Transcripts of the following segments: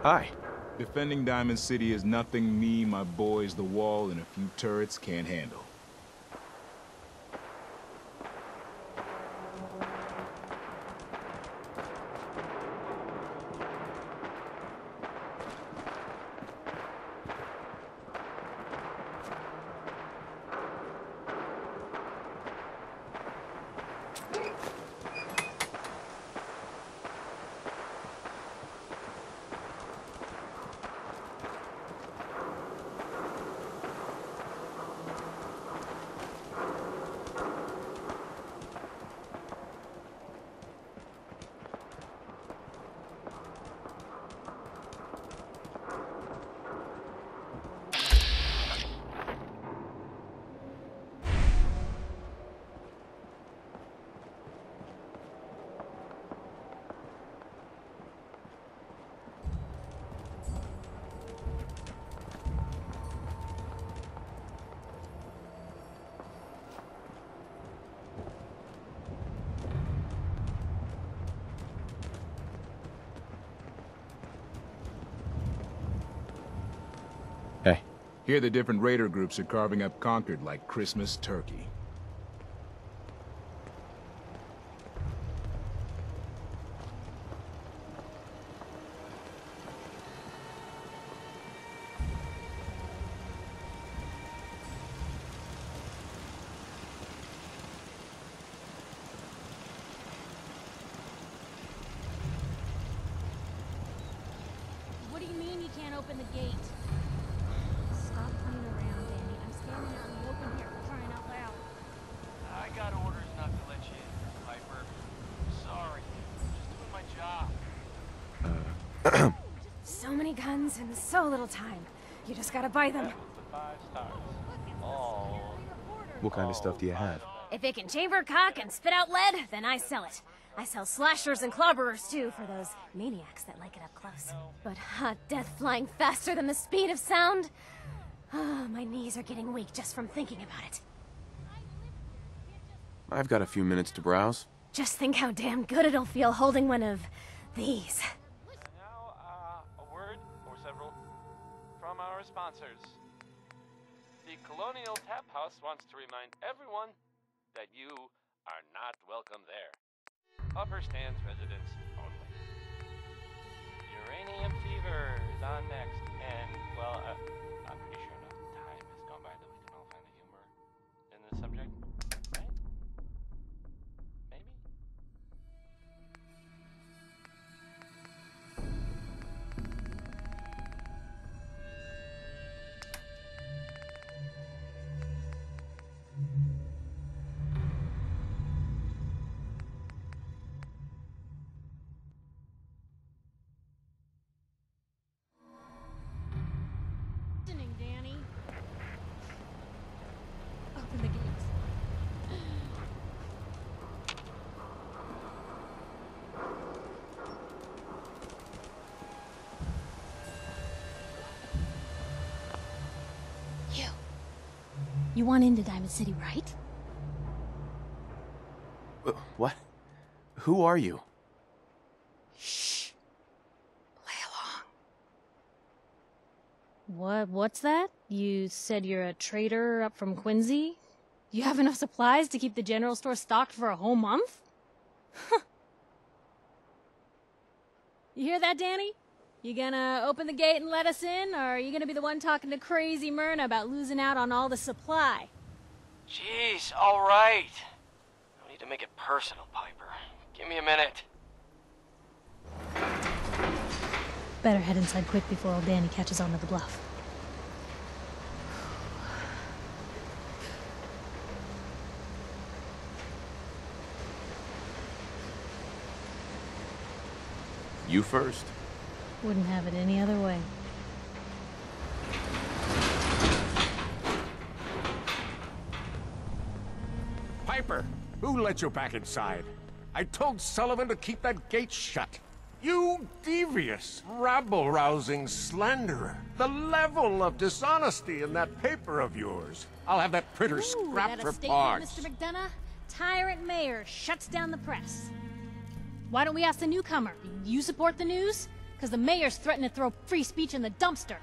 Hi. Defending Diamond City is nothing me, my boys, the wall, and a few turrets can't handle. Hey. Here the different raider groups are carving up Concord like Christmas turkey. What do you mean you can't open the gate? Stop playing around, Danny. I'm standing out in the open here for crying out loud. I got orders not to let you in, Piper. Sorry. I'm just doing my job. So many guns and so little time. You just gotta buy them. That was the 5 stars. All. What kind of stuff do you have? If it can chamber cock and spit out lead, then I sell it. I sell slashers and clobberers too for those maniacs that like it up close. But hot death flying faster than the speed of sound? Ah, my knees are getting weak just from thinking about it. I've got a few minutes to browse. Just think how damn good it'll feel holding one of these. And now, a word or several from our sponsors. The Colonial Tap House wants to remind everyone that you are not welcome there. Upper Stands residents only. Uranium Fever is on next, and, well, I'm pretty sure enough time has gone by that we can all find the humor in this subject, right? Maybe? Listening, Danny. Open the gates. You want into Diamond City, right? What? Who are you? Shh. Play along. What's that? You said you're a trader up from Quincy? You have enough supplies to keep the general store stocked for a whole month? You hear that, Danny? You gonna open the gate and let us in, or are you gonna be the one talking to crazy Myrna about losing out on all the supply? Jeez, all right. No need to make it personal, Piper. Give me a minute. Better head inside quick before old Danny catches on to the bluff. You first. Wouldn't have it any other way. Piper, who let you back inside? I told Sullivan to keep that gate shut. You devious, rabble-rousing slanderer. The level of dishonesty in that paper of yours. I'll have that printer scrapped for parts. Mr. McDonough? Tyrant mayor shuts down the press. Why don't we ask the newcomer? You support the news? Because the mayor's threatened to throw free speech in the dumpster.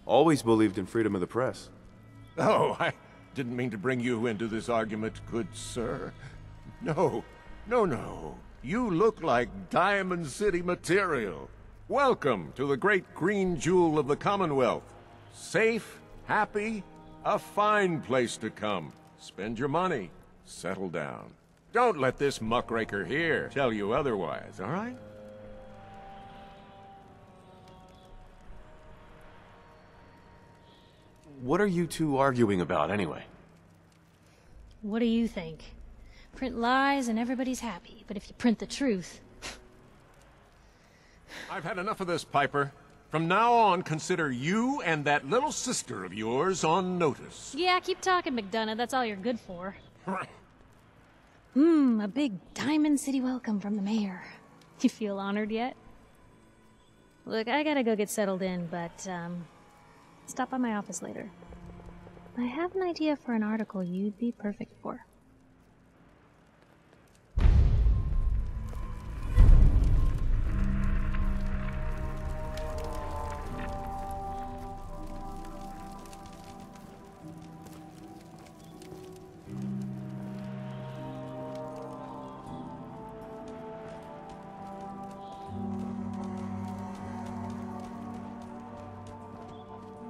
Always believed in freedom of the press. Oh, I didn't mean to bring you into this argument, good sir. No, no. You look like Diamond City material. Welcome to the great green jewel of the Commonwealth. Safe, happy, a fine place to come. Spend your money, settle down. Don't let this muckraker here tell you otherwise, all right? What are you two arguing about, anyway? What do you think? Print lies and everybody's happy, but if you print the truth... I've had enough of this, Piper. From now on, consider you and that little sister of yours on notice. Yeah, keep talking, McDonough. That's all you're good for. A big Diamond City welcome from the mayor. You feel honored yet? Look, I gotta go get settled in, but, stop by my office later. I have an idea for an article you'd be perfect for.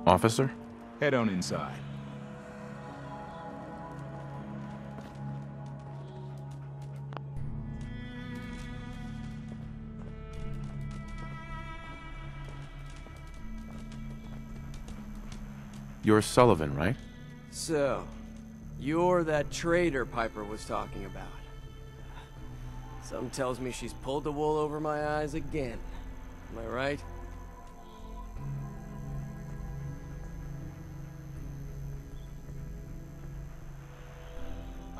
Officer? Head on inside. You're Sullivan, right? So, you're that traitor Piper was talking about. Something tells me she's pulled the wool over my eyes again. Am I right?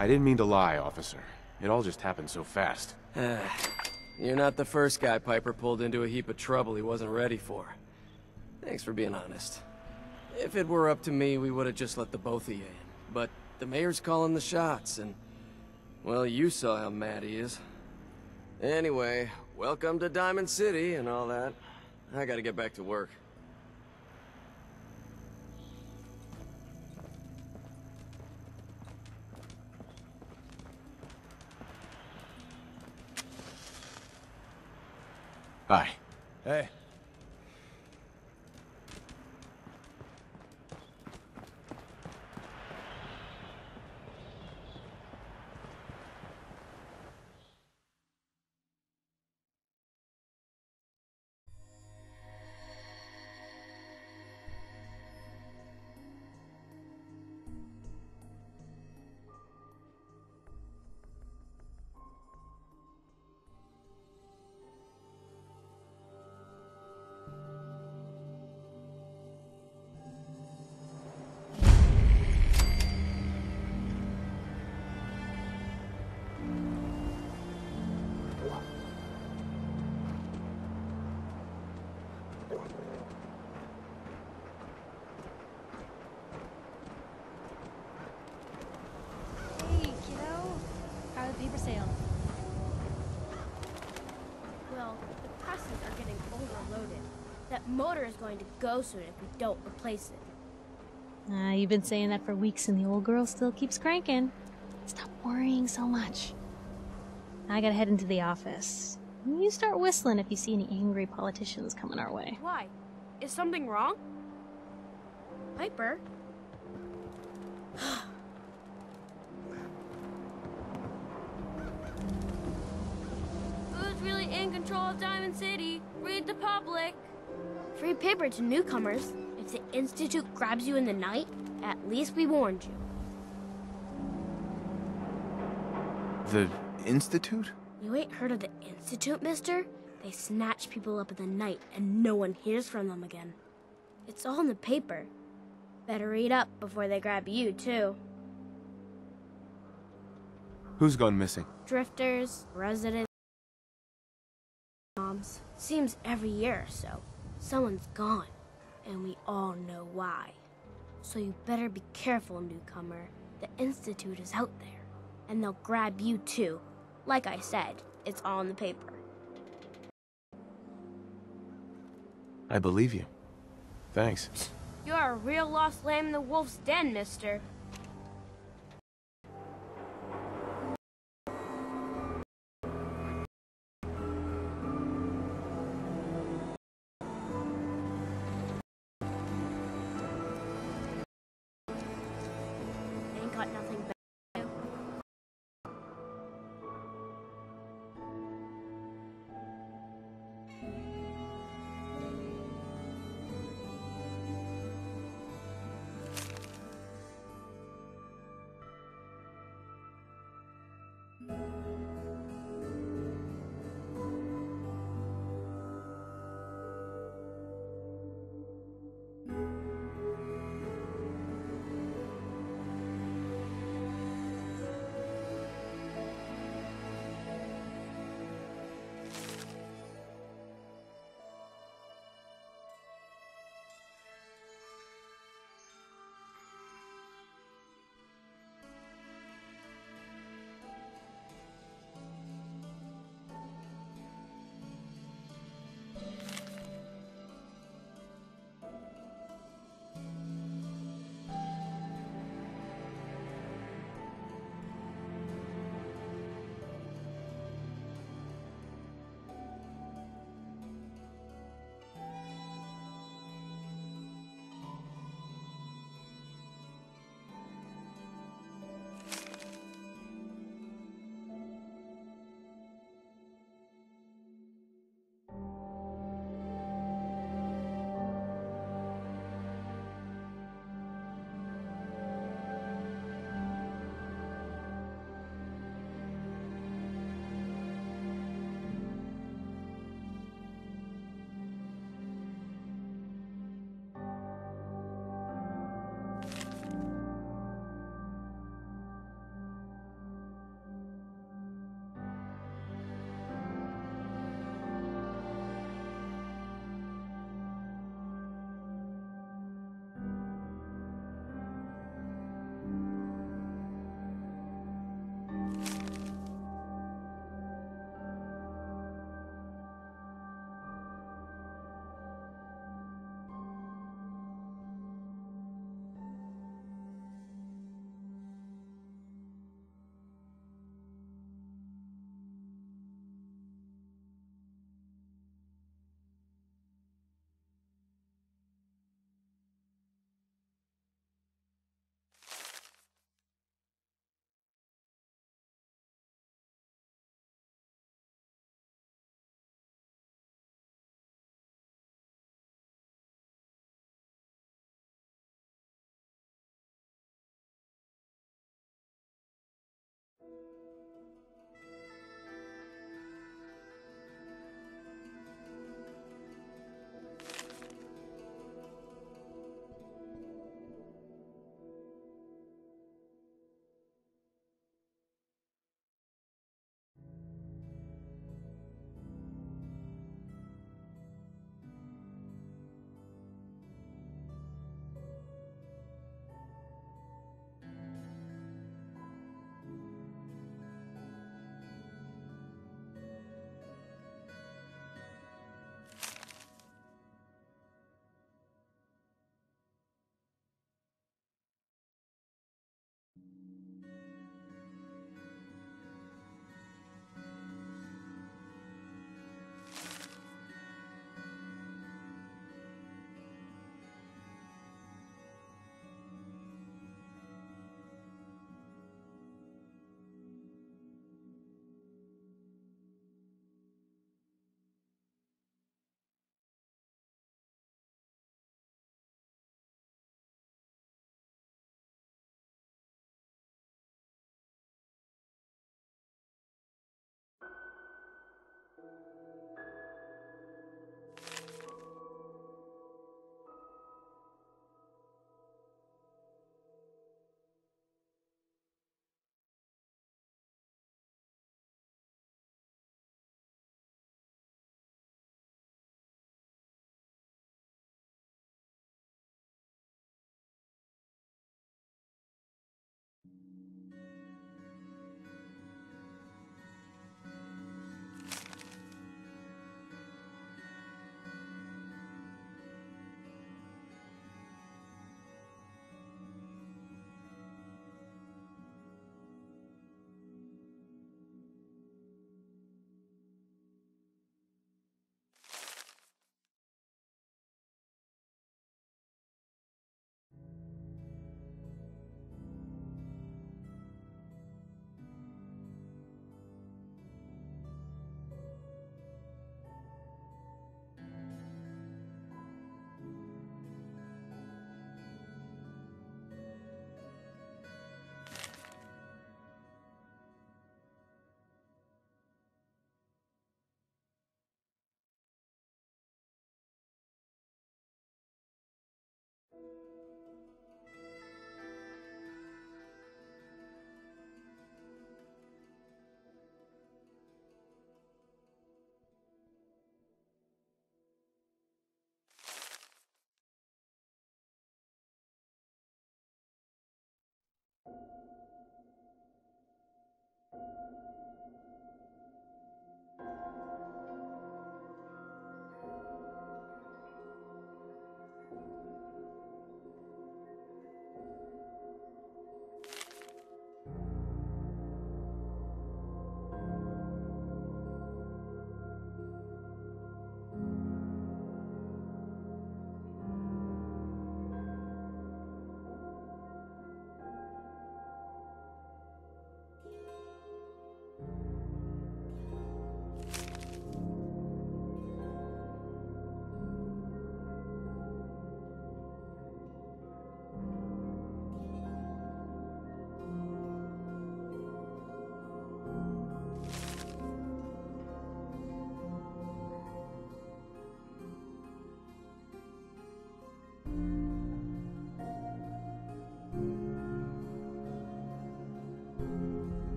I didn't mean to lie, officer. It all just happened so fast. You're not the first guy Piper pulled into a heap of trouble he wasn't ready for. Thanks for being honest. If it were up to me, we would have just let the both of you in. But the mayor's calling the shots, and... well, you saw how mad he is. Anyway, welcome to Diamond City and all that. I gotta get back to work. Hi. Hey. Paper sale. Well, the presses are getting overloaded. That motor is going to go soon if we don't replace it. You've been saying that for weeks and the old girl still keeps cranking. Stop worrying so much. I gotta head into the office. You start whistling if you see any angry politicians coming our way. Why? Is something wrong? Piper? Who's really in control of Diamond City? Read the public. Free paper to newcomers. If the Institute grabs you in the night, at least we warned you. The Institute? You ain't heard of the Institute, mister? They snatch people up in the night and no one hears from them again. It's all in the paper. Better read up before they grab you, too. Who's gone missing? Drifters, residents, mobs. Seems every year or so, someone's gone. And we all know why. So you better be careful, newcomer. The Institute is out there. and they'll grab you too. Like I said, it's all in the paper. I believe you. Thanks. You're a real lost lamb in the wolf's den, mister. Ain't got nothing better to do.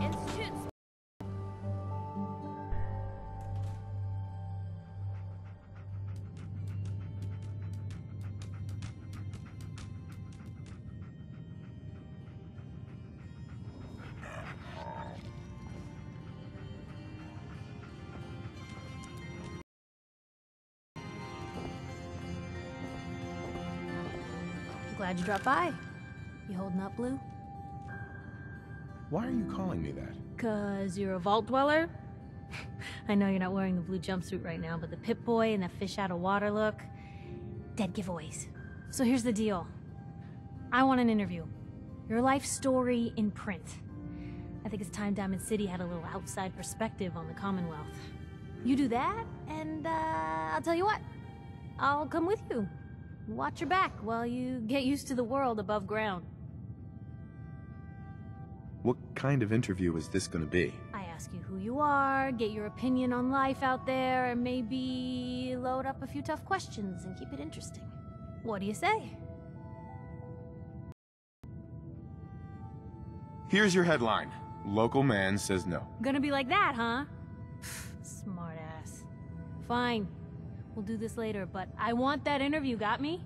Institute. Glad you dropped by. You holding up, Blue? Why are you calling me that? 'Cause you're a vault dweller? I know you're not wearing the blue jumpsuit right now, but the Pip-Boy and the fish out of water look... dead giveaways. So here's the deal. I want an interview. Your life story in print. I think it's time Diamond City had a little outside perspective on the Commonwealth. You do that, and I'll tell you what. I'll come with you. Watch your back while you get used to the world above ground. What kind of interview is this gonna be? I ask you who you are, get your opinion on life out there, and maybe load up a few tough questions and keep it interesting. What do you say? Here's your headline. Local man says no. Gonna be like that, huh? Smart ass. Fine. We'll do this later, but I want that interview, got me?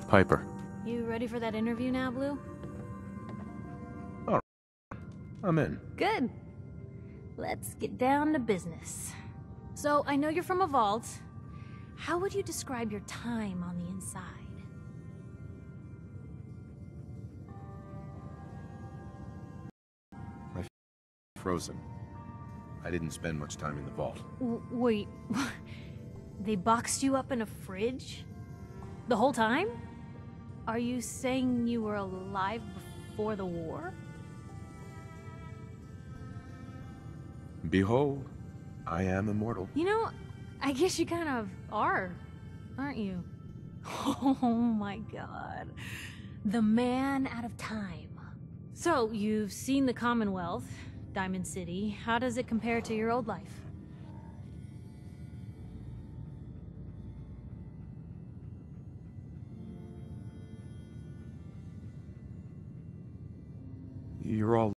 Piper. You ready for that interview now, Blue? I'm in. Good. Let's get down to business. So, I know you're from a vault. How would you describe your time on the inside? Frozen. I didn't spend much time in the vault. Wait, they boxed you up in a fridge? The whole time? Are you saying you were alive before the war? Behold, I am immortal. You know, I guess you kind of are, aren't you? Oh my god. The man out of time. So, you've seen the Commonwealth, Diamond City. How does it compare to your old life? You're all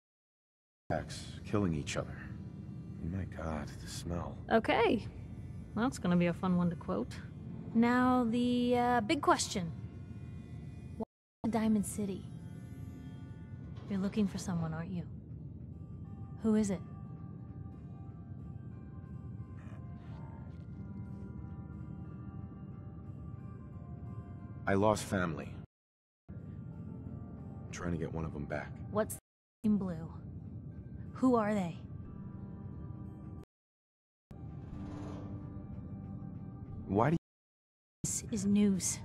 killing each other. My god, the smell. Okay. Well, that's gonna be a fun one to quote. Now, the big question. Why Diamond City? You're looking for someone, aren't you? Who is it? I lost family. I'm trying to get one of them back. What's in blue? Who are they? Why do This is news.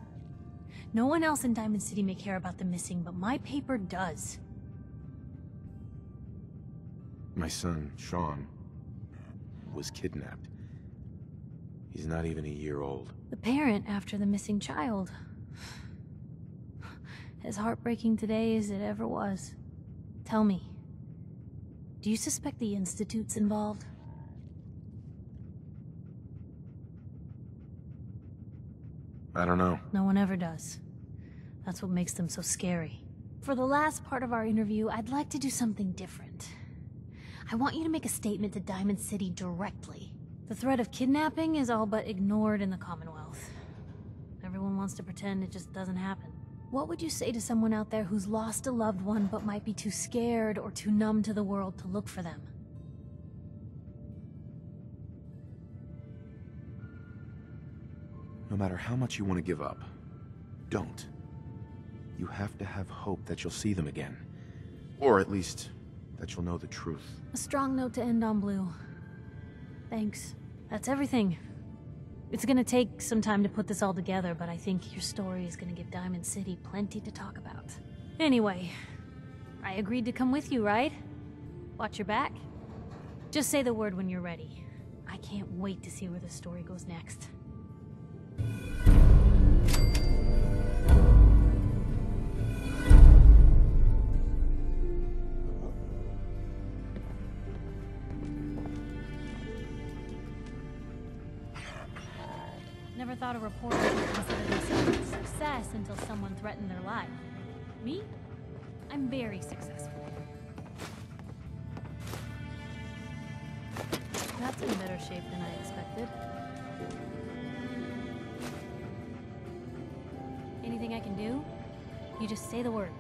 No one else in Diamond City may care about the missing, but my paper does. My son, Sean, was kidnapped. He's not even a year old. The parent after the missing child. As heartbreaking today as it ever was. Tell me, do you suspect the Institute's involved? I don't know. No one ever does. That's what makes them so scary. For the last part of our interview, I'd like to do something different. I want you to make a statement to Diamond City directly. The threat of kidnapping is all but ignored in the Commonwealth. Everyone wants to pretend it just doesn't happen. What would you say to someone out there who's lost a loved one but might be too scared or too numb to the world to look for them? No matter how much you want to give up, don't. You have to have hope that you'll see them again. Or at least, that you'll know the truth. A strong note to end on, Blue. Thanks. That's everything. It's gonna take some time to put this all together, but I think your story is gonna give Diamond City plenty to talk about. Anyway, I agreed to come with you, right? Watch your back. Just say the word when you're ready. I can't wait to see where the story goes next. Never thought a reporter would consider themselves a success until someone threatened their life. Me? I'm very successful. That's in better shape than I expected. Anything I can do? You just say the word.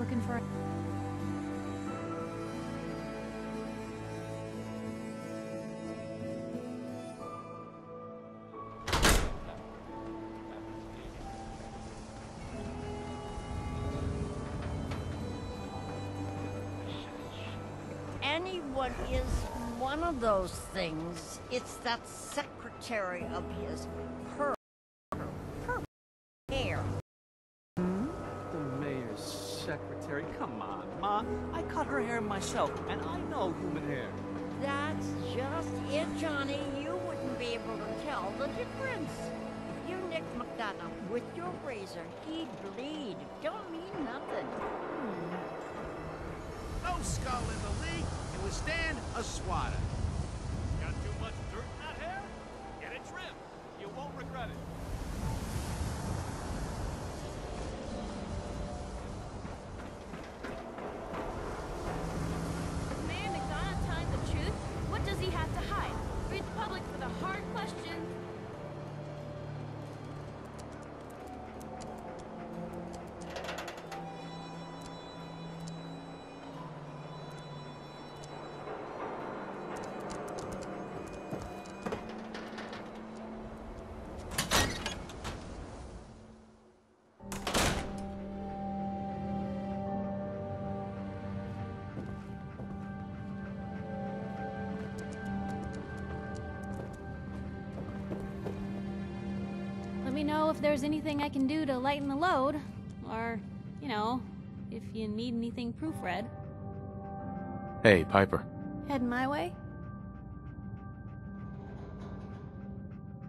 looking for... Anyone is one of those things. It's that secretary of his. Her hair. The mayor's secretary? Come on, Ma. I cut her hair myself, and I know human hair. That's just it, Johnny. You wouldn't be able to tell the difference. If you nicked McDonough with your razor, he'd bleed. Don't mean nothing. No skull in the league can withstand a swatter. Got too much dirt in that hair? Get it trimmed. You won't regret it. Mayor McDonough telling the truth? What does he have to hide? Read the public for the hard questions. Let me know if there's anything I can do to lighten the load. Or, you know, if you need anything proofread. Hey, Piper. Heading my way?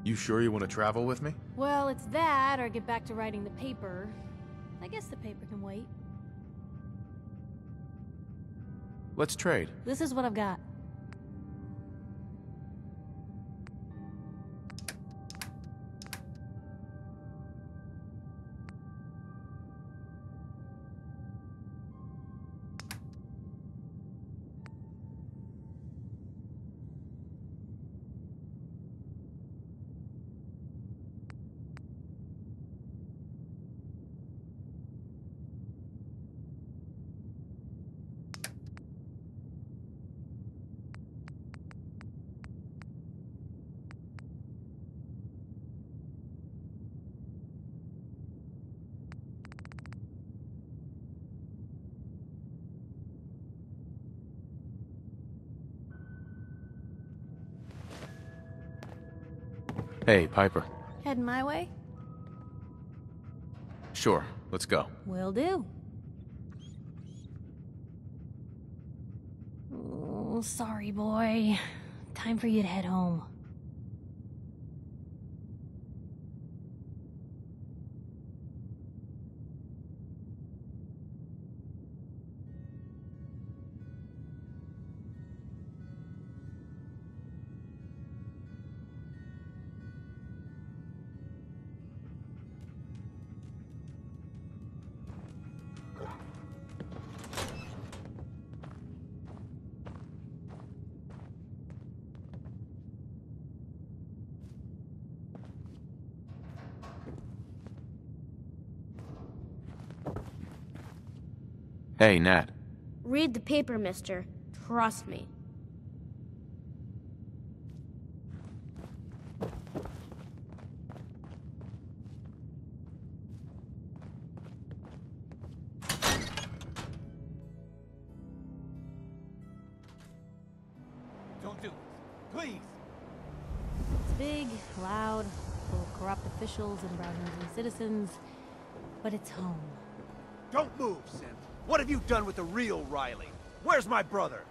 You sure you want to travel with me? Well, it's that, or get back to writing the paper. I guess the paper can wait. Let's trade. This is what I've got. Hey, Piper. Heading my way? Sure, let's go. Will do. Oh, sorry, boy. Time for you to head home. Hey, Nat. Read the paper, mister. Trust me. Don't do it. Please. It's big, loud, full of corrupt officials and brown-nosing citizens, but it's home. Don't move, Sim. What have you done with the real Riley? Where's my brother?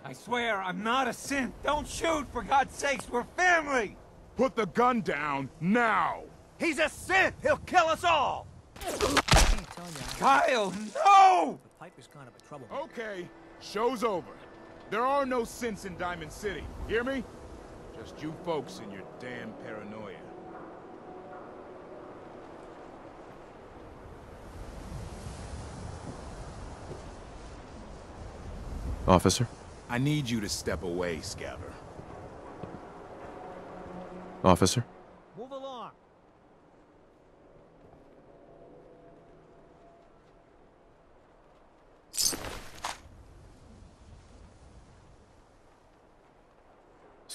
I swear, I'm not a synth. Don't shoot, for God's sakes. We're family. Put the gun down, now! He's a synth! He'll kill us all! Kyle, no! The Piper's kind of a trouble. Okay, show's over. There are no synths in Diamond City. Hear me? Just you folks and your damn paranoia. Officer? I need you to step away, Scabber. Officer? Move along.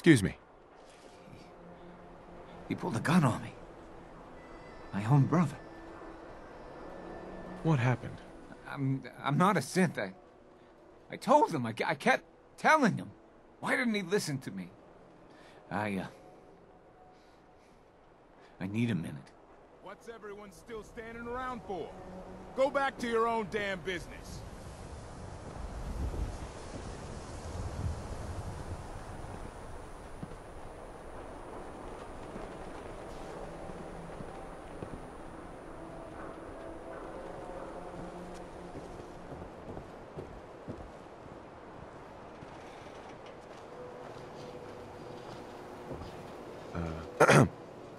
Excuse me. He pulled a gun on me. My own brother. What happened? I'm not a synth. I told him. I kept telling him. Why didn't he listen to me? I need a minute. What's everyone still standing around for? Go back to your own damn business.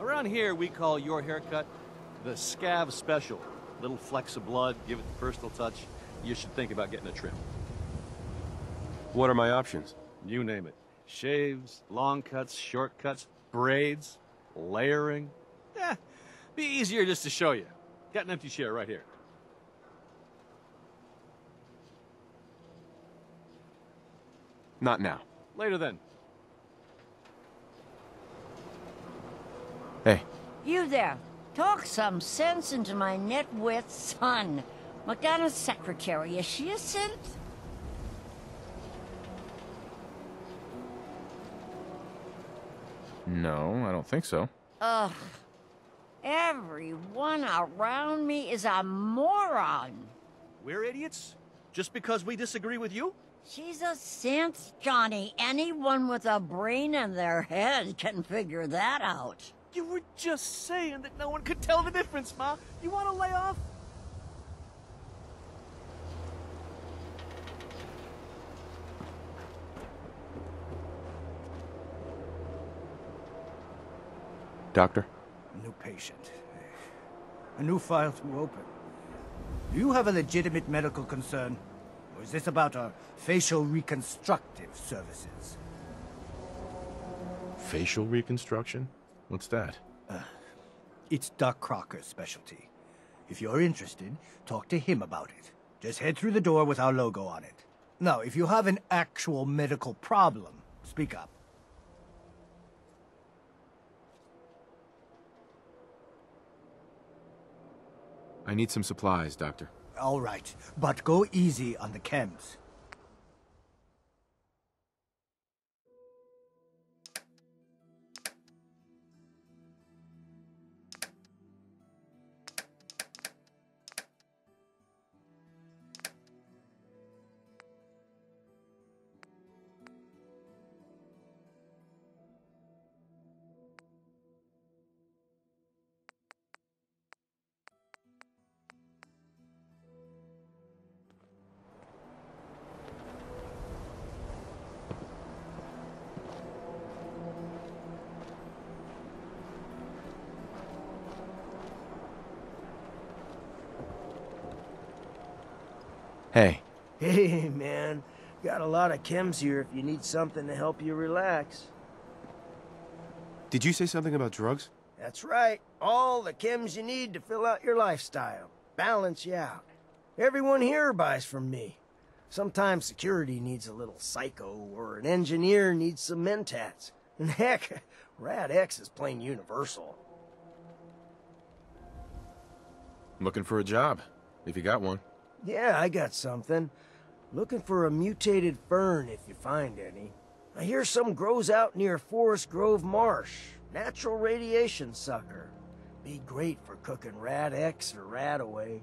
Around here, we call your haircut the Scav Special. Little flecks of blood, give it the personal touch. You should think about getting a trim. What are my options? You name it. Shaves, long cuts, short cuts, braids, layering. Be easier just to show you. Got an empty chair right here. Not now. Later then. Hey. You there. Talk some sense into my nitwit son. McDonough's secretary, is she a synth? No, I don't think so. Ugh. Everyone around me is a moron. We're idiots? Just because we disagree with you? She's a synth, Johnny. Anyone with a brain in their head can figure that out. You were just saying that no one could tell the difference, Ma. You want to lay off? Doctor? A new patient. A new file to open. Do you have a legitimate medical concern? Or is this about our facial reconstructive services? Facial reconstruction? What's that? It's Doc Crocker's specialty. If you're interested, talk to him about it. Just head through the door with our logo on it. Now, if you have an actual medical problem, speak up. I need some supplies, Doctor. All right, but go easy on the chems. Hey. Hey, man. Got a lot of chems here if you need something to help you relax. Did you say something about drugs? That's right. All the chems you need to fill out your lifestyle. Balance you out. Everyone here buys from me. Sometimes security needs a little psycho, or an engineer needs some mentats. And heck, Rad X is plain universal. Looking for a job, if you got one. Yeah, I got something. Looking for a mutated fern if you find any. I hear some grows out near Forest Grove Marsh. Natural radiation sucker. Be great for cooking Rad X or Radaway.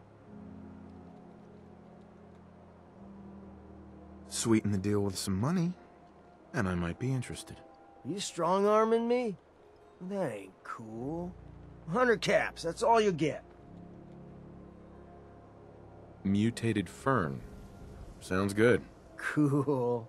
Sweeten the deal with some money, and I might be interested. You strong-arming me? That ain't cool. 100 caps, that's all you get. Mutated fern. Sounds good. Cool.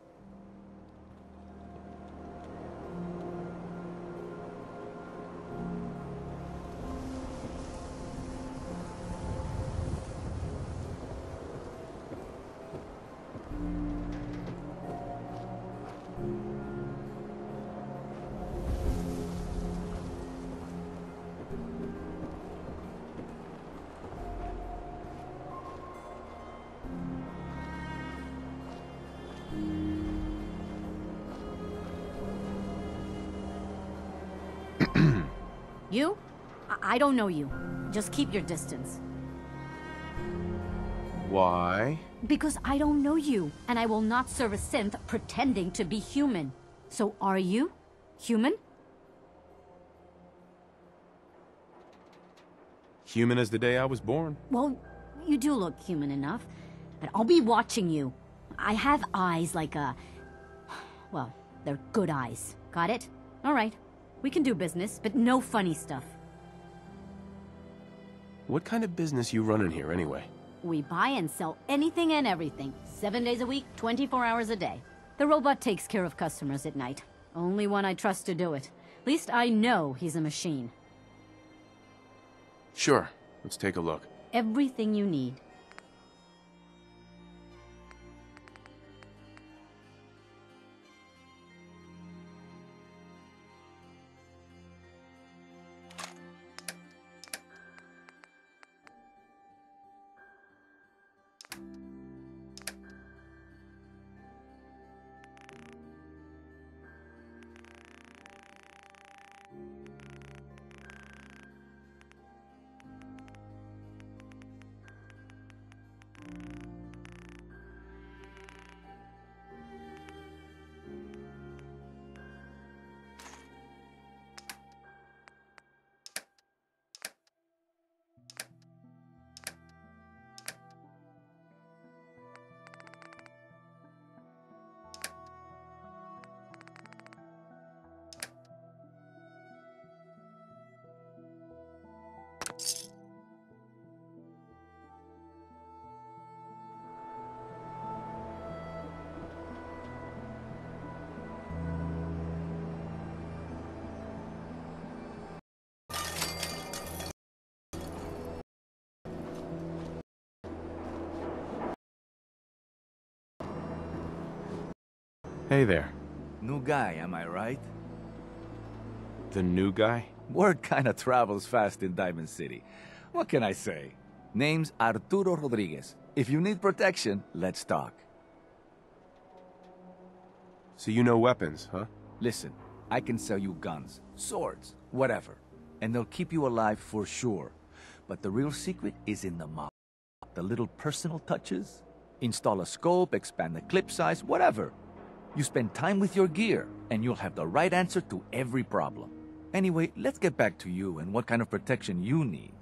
You? I don't know you. Just keep your distance. Why? Because I don't know you, and I will not serve a synth pretending to be human. So are you? Human? Human as the day I was born. Well, you do look human enough. But I'll be watching you. I have eyes like a... Well, they're good eyes. Got it? All right. We can do business, but no funny stuff. What kind of business you running here, anyway? We buy and sell anything and everything. 7 days a week, 24 hours a day. The robot takes care of customers at night. Only one I trust to do it. At least I know he's a machine. Sure. Let's take a look. Everything you need. Hey there. New guy, am I right? The new guy? Word kinda travels fast in Diamond City. What can I say? Name's Arturo Rodriguez. If you need protection, let's talk. So you know weapons, huh? Listen, I can sell you guns, swords, whatever. And they'll keep you alive for sure. But the real secret is in the mod. The little personal touches. Install a scope, expand the clip size, whatever. You spend time with your gear, and you'll have the right answer to every problem. Anyway, let's get back to you and what kind of protection you need.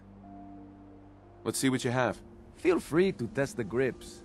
Let's see what you have. Feel free to test the grips.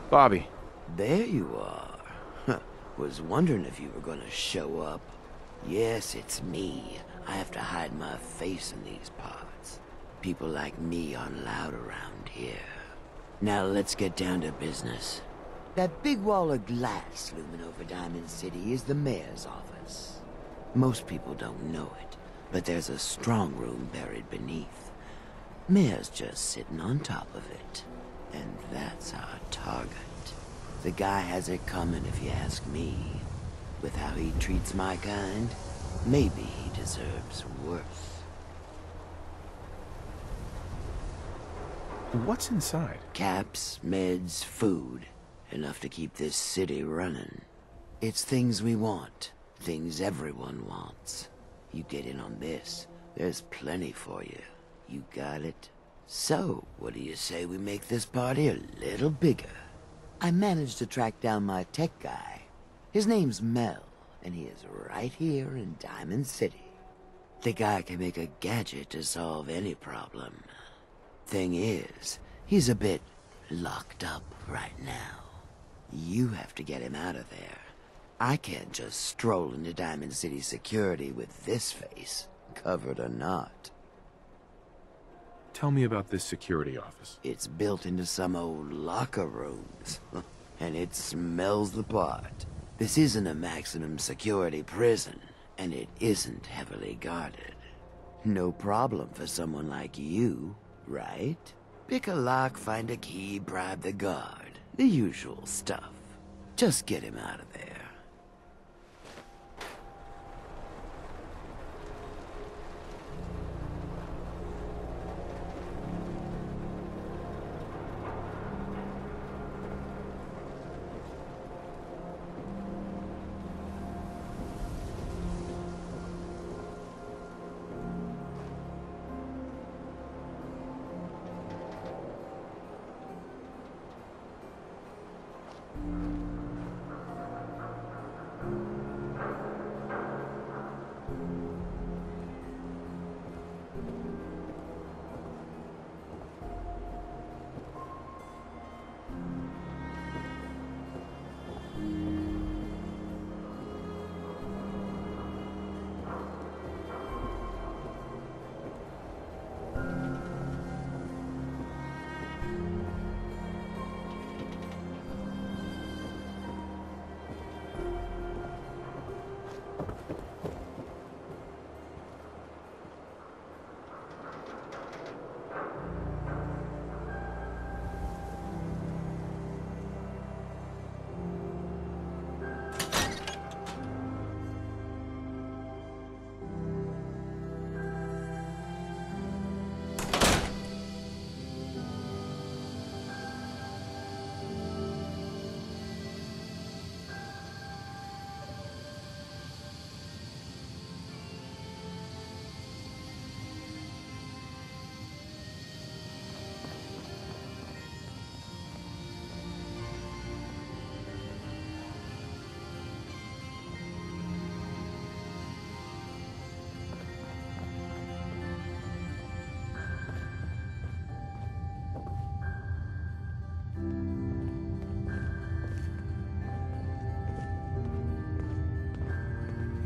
Bobby. There you are. Was wondering if you were gonna show up. Yes, it's me. I have to hide my face in these parts. People like me aren't allowed around here. Now let's get down to business. That big wall of glass looming over Diamond City is the mayor's office. Most people don't know it, but there's a strong room buried beneath. Mayor's just sitting on top of it. And that's our target. The guy has it coming if you ask me. With how he treats my kind, maybe he deserves worse. What's inside? Caps, meds, food. Enough to keep this city running. It's things we want. Things everyone wants. You get in on this, there's plenty for you. You got it? So, what do you say we make this party a little bigger? I managed to track down my tech guy. His name's Mel, and he is right here in Diamond City. The guy can make a gadget to solve any problem. Thing is, he's a bit locked up right now. You have to get him out of there. I can't just stroll into Diamond City security with this face, covered or not. Tell me about this security office. It's built into some old locker rooms, and it smells the part. This isn't a maximum security prison, and it isn't heavily guarded. No problem for someone like you, right? Pick a lock, find a key, bribe the guard. The usual stuff. Just get him out of there.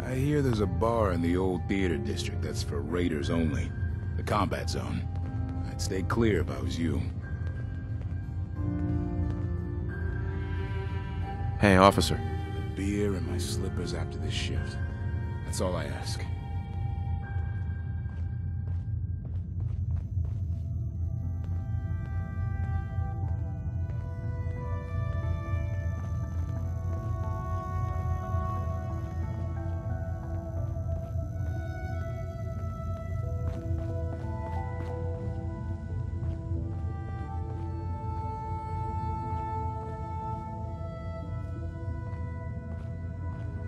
I hear there's a bar in the old theater district that's for raiders only. The combat zone. I'd stay clear if I was you. Hey, officer. A beer and my slippers after this shift. That's all I ask.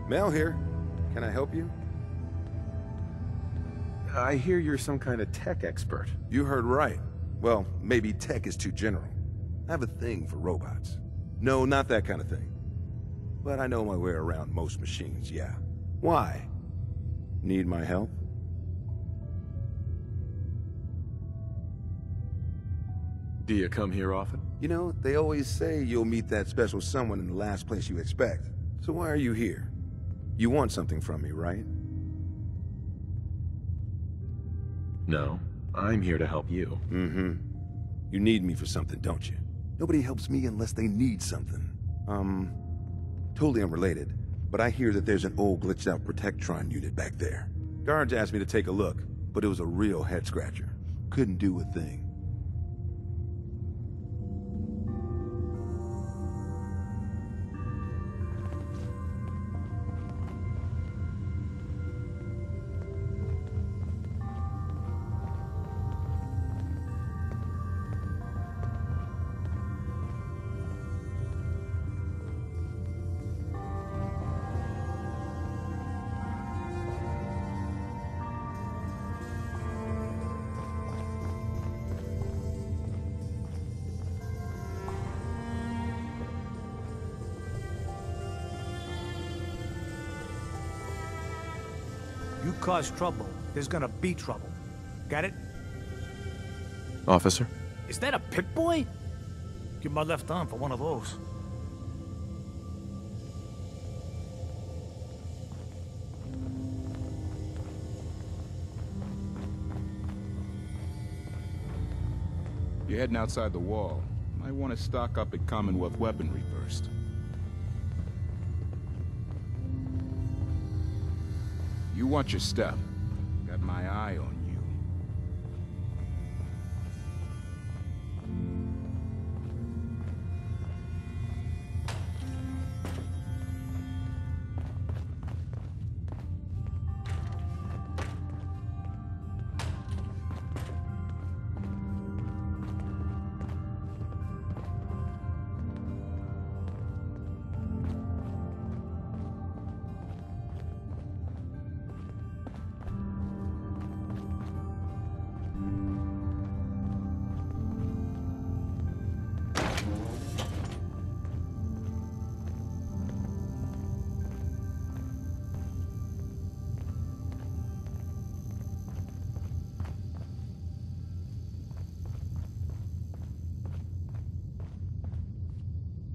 Mel here. Can I help you? I hear you're some kind of tech expert. You heard right. Well, maybe tech is too general. I have a thing for robots. No, not that kind of thing. But I know my way around most machines, yeah. Why? Need my help? Do you come here often? You know, they always say you'll meet that special someone in the last place you expect. So why are you here? You want something from me, right? No, I'm here to help you. Mm-hmm. You need me for something, don't you? Nobody helps me unless they need something. Totally unrelated, but I hear that there's an old glitched out Protectron unit back there. Guards asked me to take a look, but it was a real head-scratcher. Couldn't do a thing. You cause trouble, there's gonna be trouble. Got it? Officer? Is that a Pip-Boy? Give my left arm for one of those. You're heading outside the wall. Might want to stock up at Commonwealth weaponry first. You watch your step. Got my eye on you.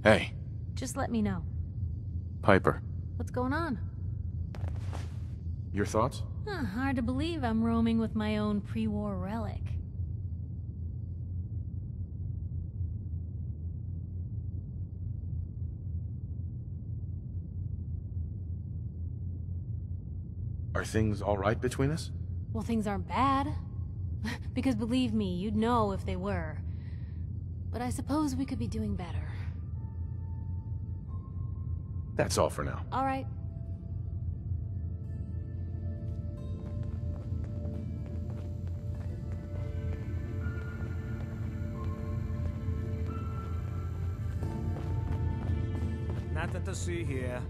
Hey. Just let me know. Piper. What's going on? Your thoughts? Hard to believe I'm roaming with my own pre-war relic. Are things all right between us? Well, things aren't bad. Because believe me, you'd know if they were. But I suppose we could be doing better. That's all for now. All right. Nothing to see here.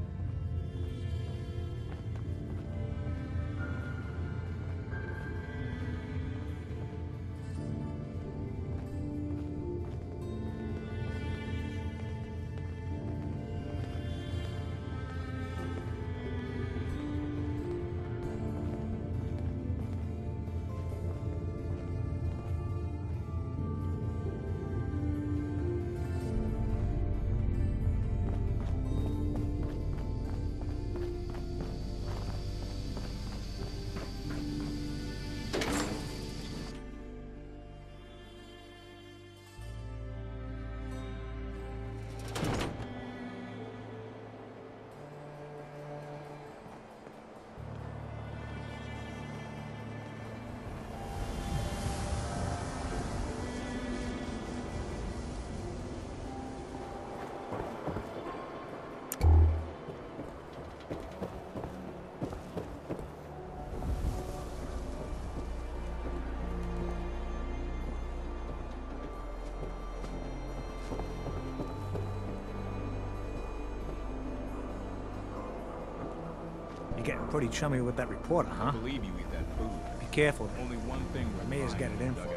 You're getting pretty chummy with that reporter, huh? I believe you eat that food. Be careful. Only one thing The mayor's got it in for.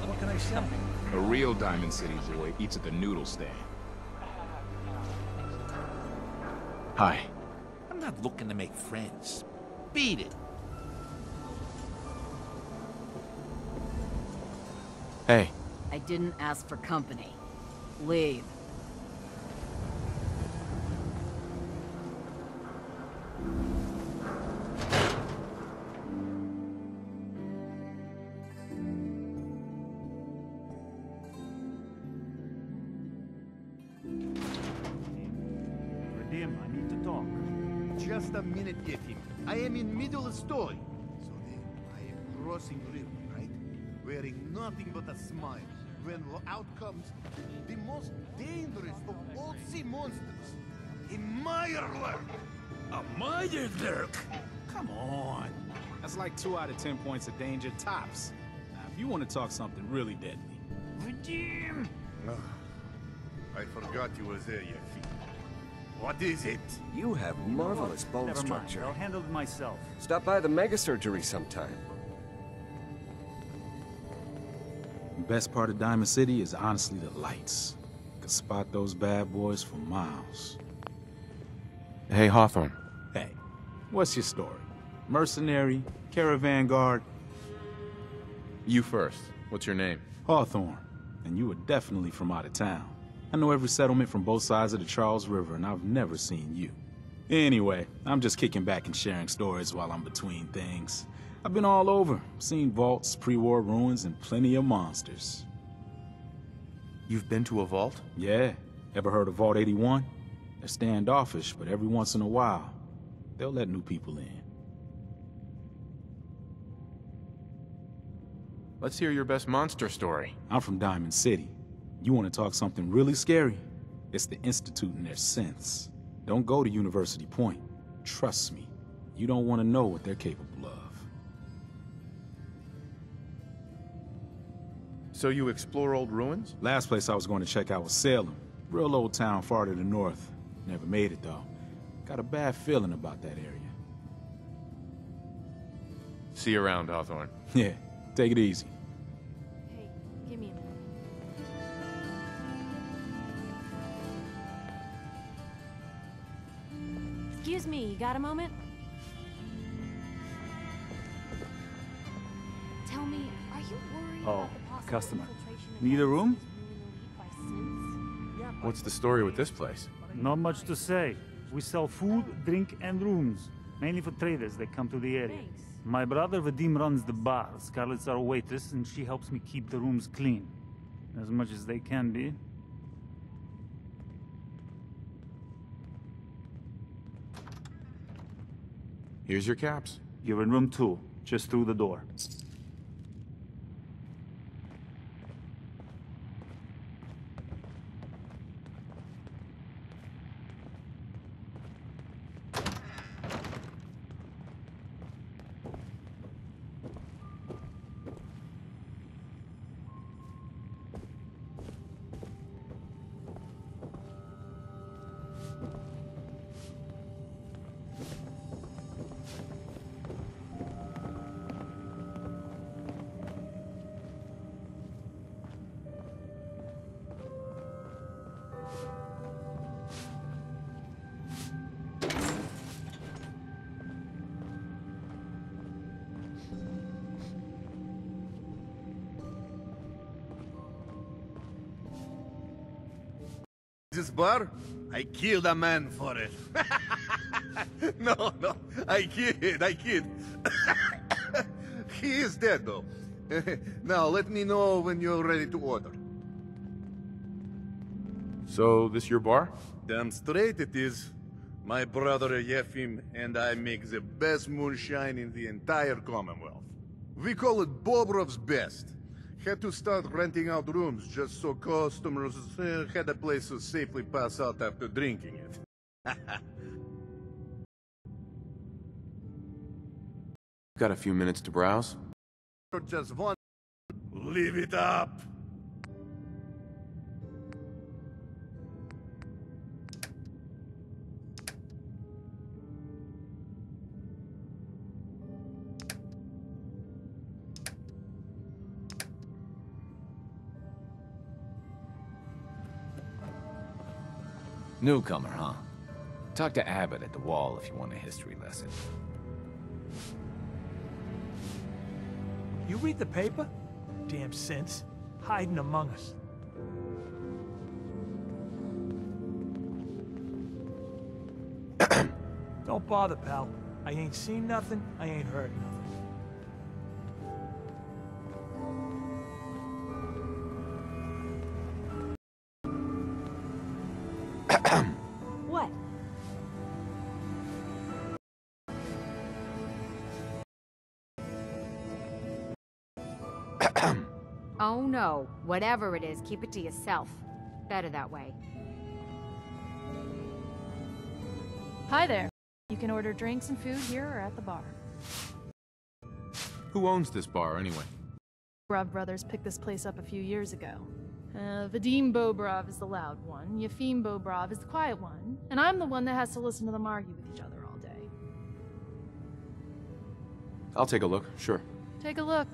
What can I say? A real Diamond City boy eats at the noodle stand. Hi. I'm not looking to make friends. Beat it. Hey. I didn't ask for company. Leave. Vadim, I need to talk. Just a minute, Yefim. I am in middle of story. So then, I am crossing river, right? Wearing nothing but a smile. When out comes the most dangerous of all sea monsters, a Meyerlurk. A Meyerlurk? Come on. That's like 2 out of 10 points of danger tops. Now, if you want to talk something really deadly. Vadim! I forgot you were there, Yefim. What is it? You have marvelous bone Never mind. structure. I'll handle it myself. Stop by the mega surgery sometime. The best part of Diamond City is honestly the lights. Can spot those bad boys for miles. Hey, Hawthorne. Hey, what's your story? Mercenary? Caravan guard? You first. What's your name? Hawthorne. And you were definitely from out of town. I know every settlement from both sides of the Charles River, and I've never seen you. Anyway, I'm just kicking back and sharing stories while I'm between things. I've been all over, seen vaults, pre-war ruins, and plenty of monsters. You've been to a vault? Yeah. Ever heard of Vault 81? They're standoffish, but every once in a while, they'll let new people in. Let's hear your best monster story. I'm from Diamond City. You want to talk something really scary? It's the Institute and their synths. Don't go to University Point. Trust me. You don't want to know what they're capable of. So you explore old ruins? Last place I was going to check out was Salem. Real old town far to the north. Never made it, though. Got a bad feeling about that area. See you around, Hawthorne. Yeah, take it easy. Hey, give me a minute. Excuse me, you got a moment? Tell me, are you worried about the possible Customer. infiltration of Need a room? by synths? What's the story with this place? Not much to say. We sell food, drink, and rooms. Mainly for traders that come to the area. My brother Vadim runs the bar. Scarlett's our waitress, and she helps me keep the rooms clean. As much as they can be. Here's your caps. You're in room 2, just through the door. This bar? I killed a man for it. No, I kid. He is dead, though. Now, let me know when you're ready to order. So, this your bar? Damn straight it is. My brother Yefim and I make the best moonshine in the entire Commonwealth. We call it Bobrov's Best. Had to start renting out rooms just so customers had a place to safely pass out after drinking it. Got a few minutes to browse? Just one. Leave it up. Newcomer, huh? Talk to Abbott at the wall if you want a history lesson. You read the paper? Damn sense. hiding among us. Don't bother, pal. I ain't seen nothing, I ain't heard nothing. What? Oh no, whatever it is, keep it to yourself. Better that way. Hi there. You can order drinks and food here or at the bar. Who owns this bar, anyway? Bobrov brothers picked this place up a few years ago. Vadim Bobrov is the loud one, Yefim Bobrov is the quiet one, and I'm the one that has to listen to them argue with each other all day. I'll take a look, sure. Take a look.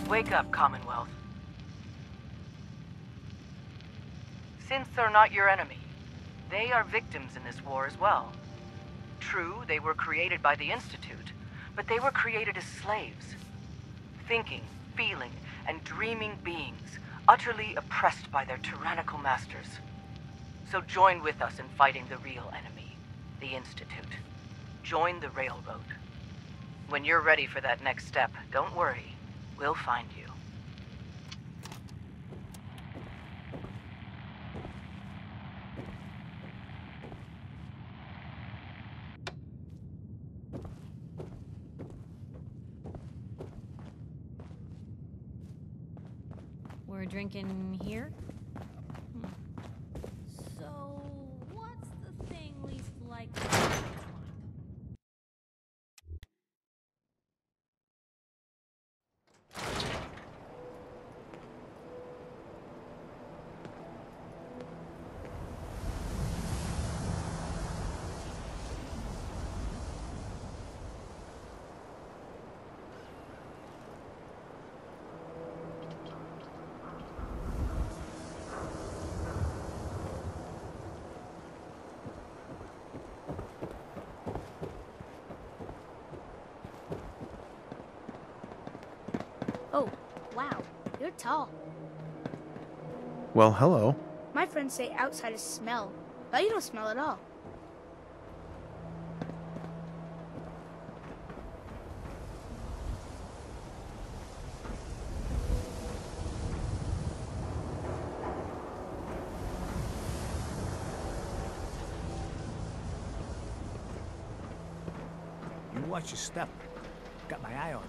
Wake up, Commonwealth. Synths are not your enemy. They are victims in this war as well. True, they were created by the Institute, but they were created as slaves. Thinking, feeling, and dreaming beings, utterly oppressed by their tyrannical masters. So join with us in fighting the real enemy, the Institute. Join the Railroad. When you're ready for that next step, don't worry. We'll find you. We're drinking here? So, what's the thing least like? Oh, wow, you're tall. Well, hello. My friends say outsiders smell, but you don't smell at all. You watch your step. Got my eye on you.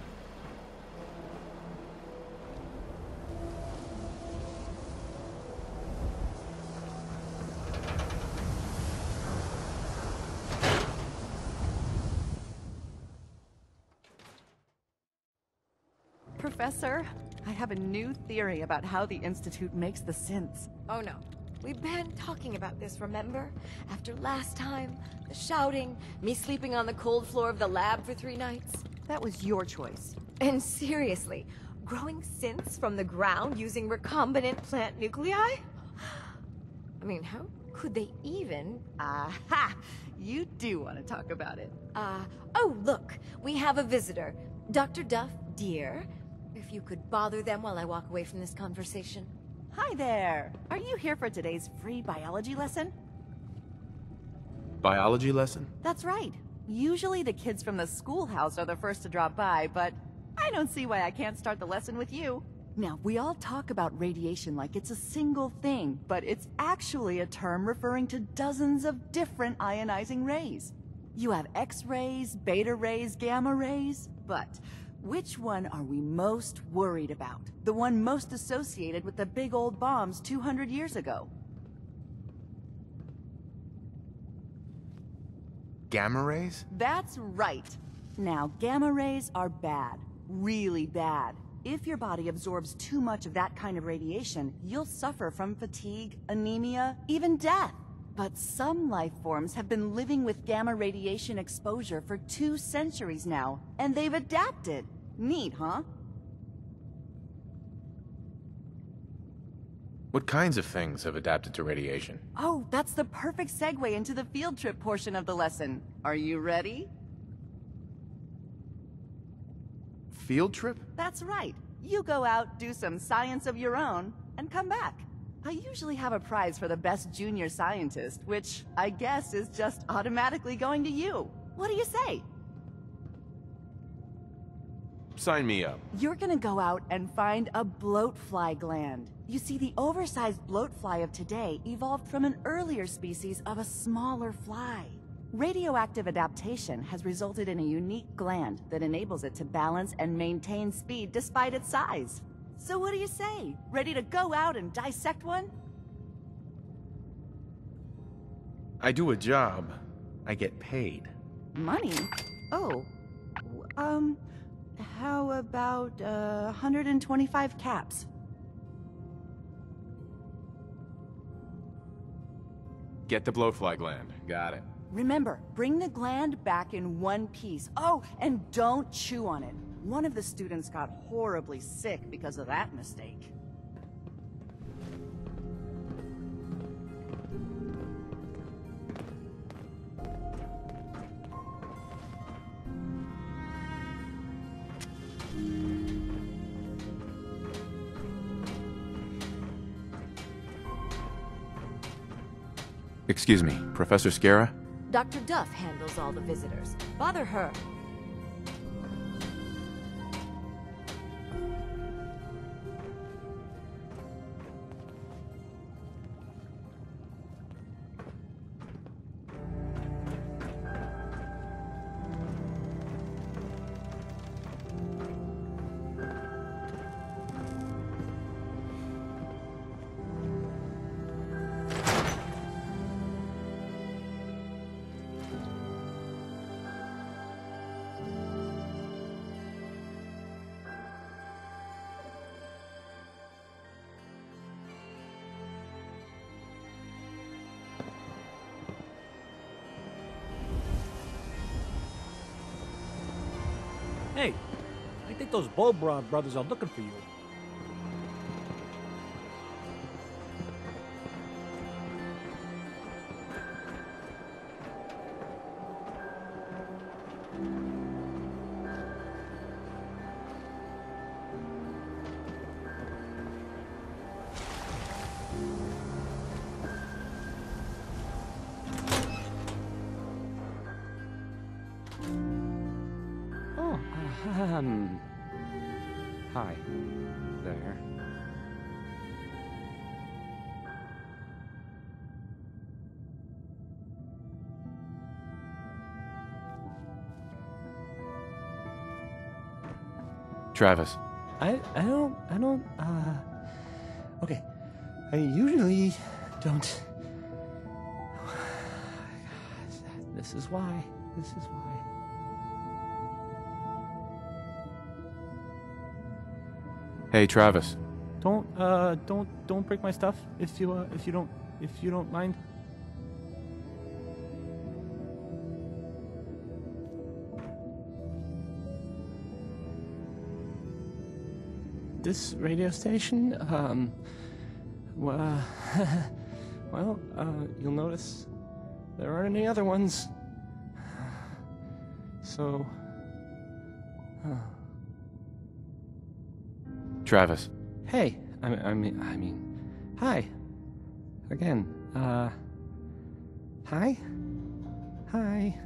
Professor, I have a new theory about how the Institute makes the synths. Oh no. We've been talking about this, remember? After last time, the shouting, me sleeping on the cold floor of the lab for 3 nights. That was your choice. And seriously, growing synths from the ground using recombinant plant nuclei? I mean, how could they even? Aha! You do want to talk about it. Oh look, we have a visitor. Dr. Duff, dear. If you could bother them while I walk away from this conversation. Hi there. Are you here for today's free biology lesson? Biology lesson? That's right. Usually the kids from the schoolhouse are the first to drop by, but I don't see why I can't start the lesson with you. Now, we all talk about radiation like it's a single thing, but it's actually a term referring to dozens of different ionizing rays. You have X-rays, beta rays, gamma rays, but which one are we most worried about? The one most associated with the big old bombs 200 years ago. Gamma rays? That's right. Now, gamma rays are bad. Really bad. If your body absorbs too much of that kind of radiation, you'll suffer from fatigue, anemia, even death. But some life forms have been living with gamma radiation exposure for 2 centuries now, and they've adapted. Neat, huh? What kinds of things have adapted to radiation? Oh, that's the perfect segue into the field trip portion of the lesson. Are you ready? Field trip? That's right. You go out, do some science of your own, and come back. I usually have a prize for the best junior scientist, which I guess is just automatically going to you. What do you say? Sign me up. You're gonna go out and find a bloatfly gland. You see, the oversized bloatfly of today evolved from an earlier species of a smaller fly. Radioactive adaptation has resulted in a unique gland that enables it to balance and maintain speed despite its size. So what do you say? Ready to go out and dissect one? I do a job. I get paid. Money? Oh. How about 125 caps? Get the blowfly gland. Got it. Remember, bring the gland back in one piece. Oh, and don't chew on it. One of the students got horribly sick because of that mistake. Excuse me, Professor Scara? Dr. Duff handles all the visitors. Bother her. Hey, I think those Bobrov brothers are looking for you. Hi. There. Travis. Okay. I usually don't... This is why. Hey, Travis. Don't break my stuff if you don't mind. This radio station, well, you'll notice there aren't any other ones. So, Travis. Hey, I mean, Hi. Again. Hi? Hi.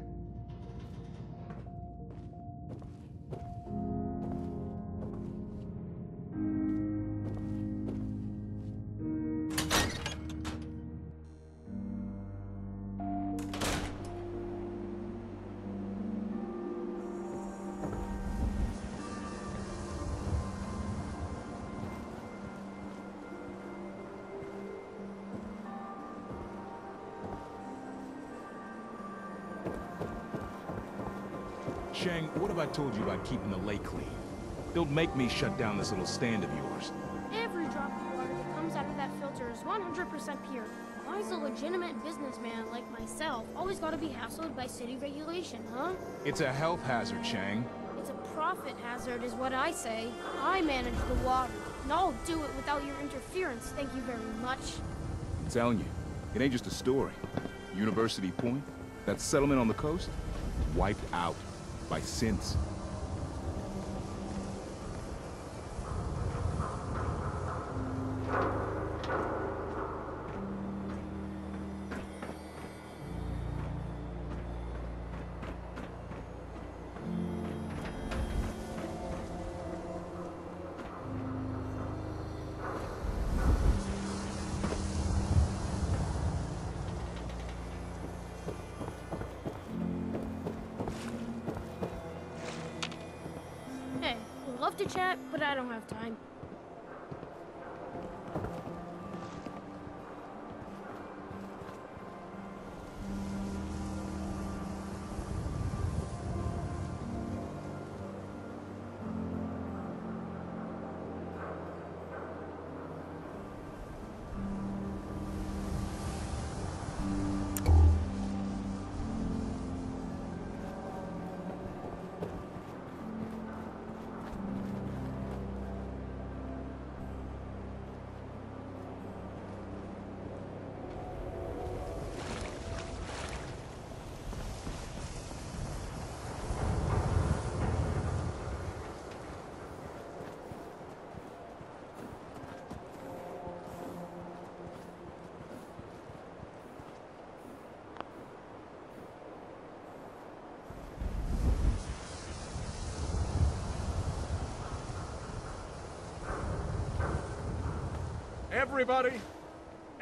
Shang, what have I told you about keeping the lake clean? Don't make me shut down this little stand of yours. Every drop of water that comes out of that filter is 100% pure. Why is a legitimate businessman like myself always gotta be hassled by city regulation, huh? It's a health hazard, Shang. It's a profit hazard is what I say. I manage the water, and I'll do it without your interference, thank you very much. I'm telling you, it ain't just a story. University Point, that settlement on the coast, wiped out by synths. Hey, I'd love to chat, but I don't have time.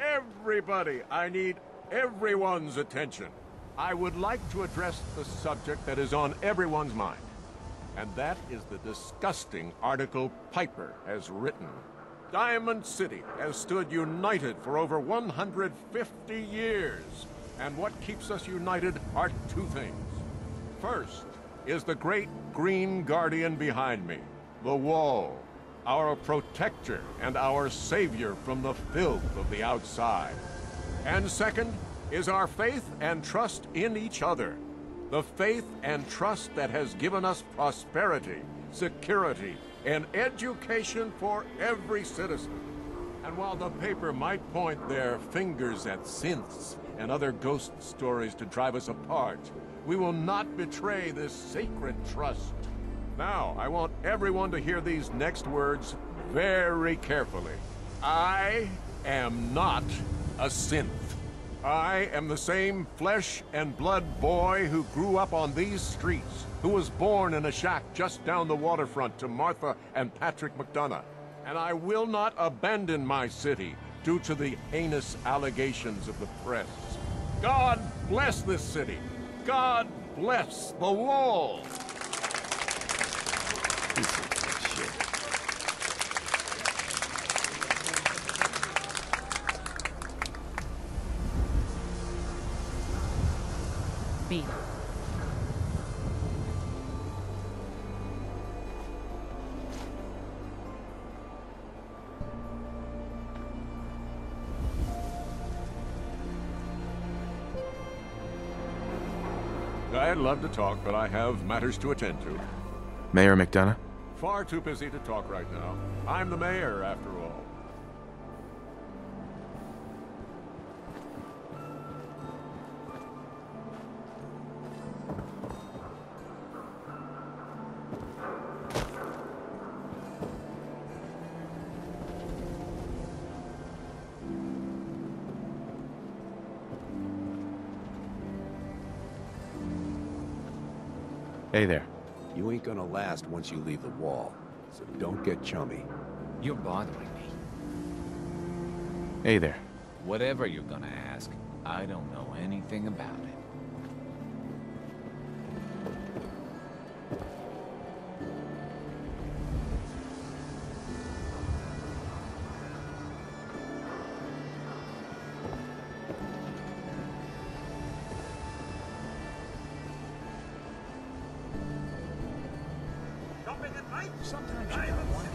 Everybody, I need everyone's attention. I would like to address the subject that is on everyone's mind. And that is the disgusting article Piper has written. Diamond City has stood united for over 150 years. And what keeps us united are two things. First is the great green guardian behind me, the Wall. Our protector and our savior from the filth of the outside. And second is our faith and trust in each other. The faith and trust that has given us prosperity, security, and education for every citizen. And while the paper might point their fingers at synths and other ghost stories to drive us apart, we will not betray this sacred trust. Now, I want everyone to hear these next words very carefully. I am not a synth. I am the same flesh and blood boy who grew up on these streets, who was born in a shack just down the waterfront to Martha and Patrick McDonough. And I will not abandon my city due to the heinous allegations of the press. God bless this city. God bless the Wall. Beat. I'd love to talk, but I have matters to attend to. Mayor McDonough? Far too busy to talk right now. I'm the mayor, after all. Hey there. You ain't gonna last once you leave the wall, so don't get chummy. You're bothering me. Hey there. Whatever you're gonna ask, I don't know anything about it. Sometimes you don't want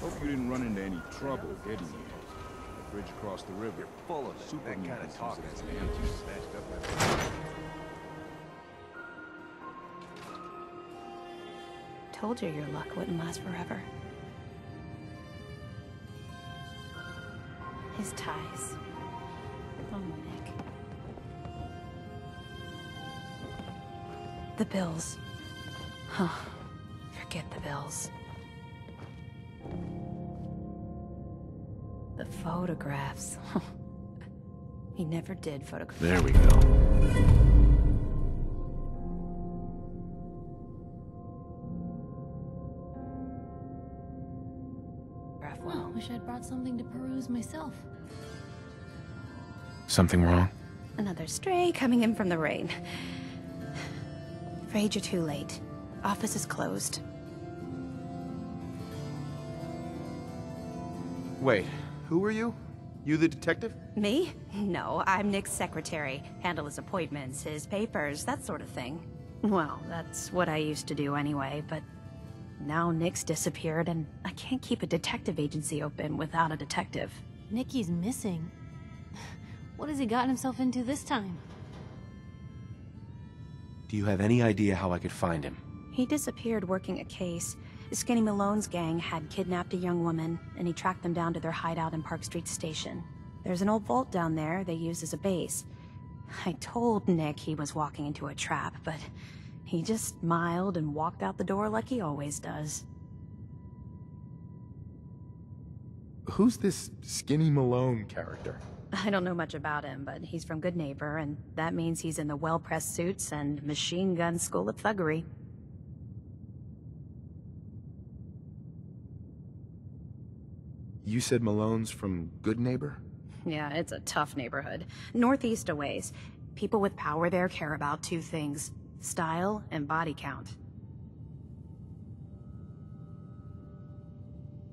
Hope you didn't run into any trouble getting here. The bridge across the river. You're full of super that kind of talk. That's snatched up. Told you your luck wouldn't last forever. His ties. Oh, Nick. The bills. Huh. Forget the bills. The photographs. He never did photograph. There we go. Well, wish I'd brought something to peruse myself. Something wrong? Another stray coming in from the rain. Afraid you're too late. Office is closed. Wait, who are you? You the detective? Me? No, I'm Nick's secretary. Handle his appointments, his papers, that sort of thing. Well, that's what I used to do anyway, but now Nick's disappeared and I can't keep a detective agency open without a detective. Nicky's missing. What has he gotten himself into this time? Do you have any idea how I could find him? He disappeared working a case. Skinny Malone's gang had kidnapped a young woman, and he tracked them down to their hideout in Park Street Station. There's an old vault down there they use as a base. I told Nick he was walking into a trap, but he just smiled and walked out the door like he always does. Who's this Skinny Malone character? I don't know much about him, but he's from Good Neighbor, and that means he's in the well-pressed suits and machine gun school of thuggery. You said Malone's from Good Neighbor? Yeah, it's a tough neighborhood. Northeast a ways. People with power there care about two things: style and body count.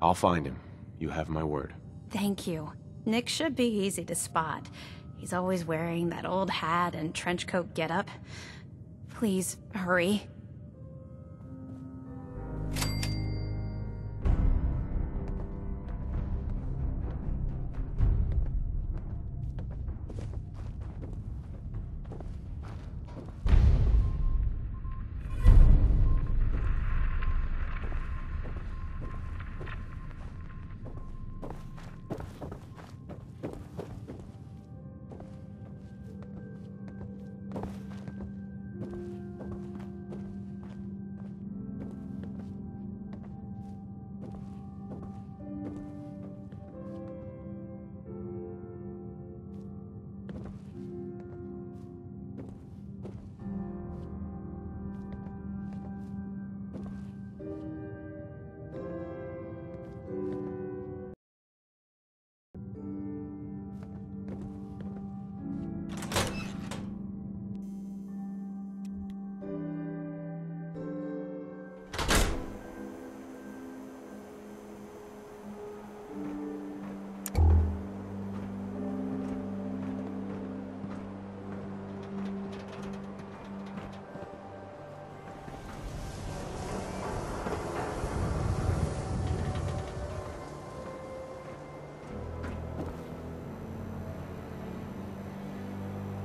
I'll find him. You have my word. Thank you. Nick should be easy to spot. He's always wearing that old hat and trench coat getup. Please, hurry.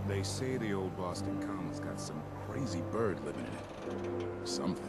They say the old Boston Common's got some crazy bird living in it. Or something.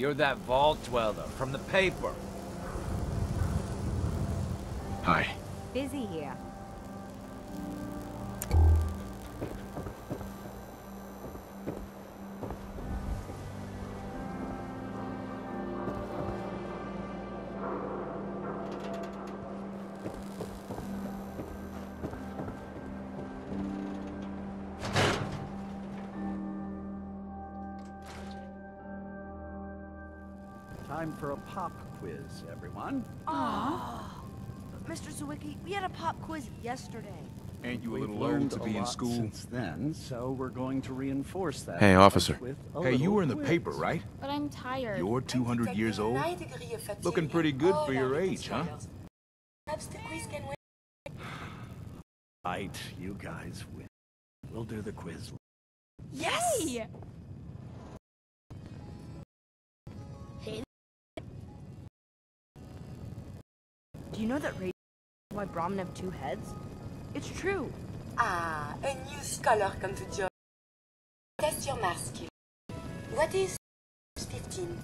you're that vault dweller from the paper. Hi. Busy here. Time for a pop quiz, everyone. Oh, Mr. Zwicky, we had a pop quiz yesterday. Ain't you a We've little old learned to a be in lot school? since then, so we're going to reinforce that. Hey, officer. with a Hey, you little were in the quiz. paper, right? But I'm tired. You're 200 years old? Looking pretty good for your age, huh? Right, you guys win. We'll do the quiz. Yes! Do you know that radio is why Brahmin have two heads? It's true. Ah, a new scholar come to join. Test your math skill. What is 15?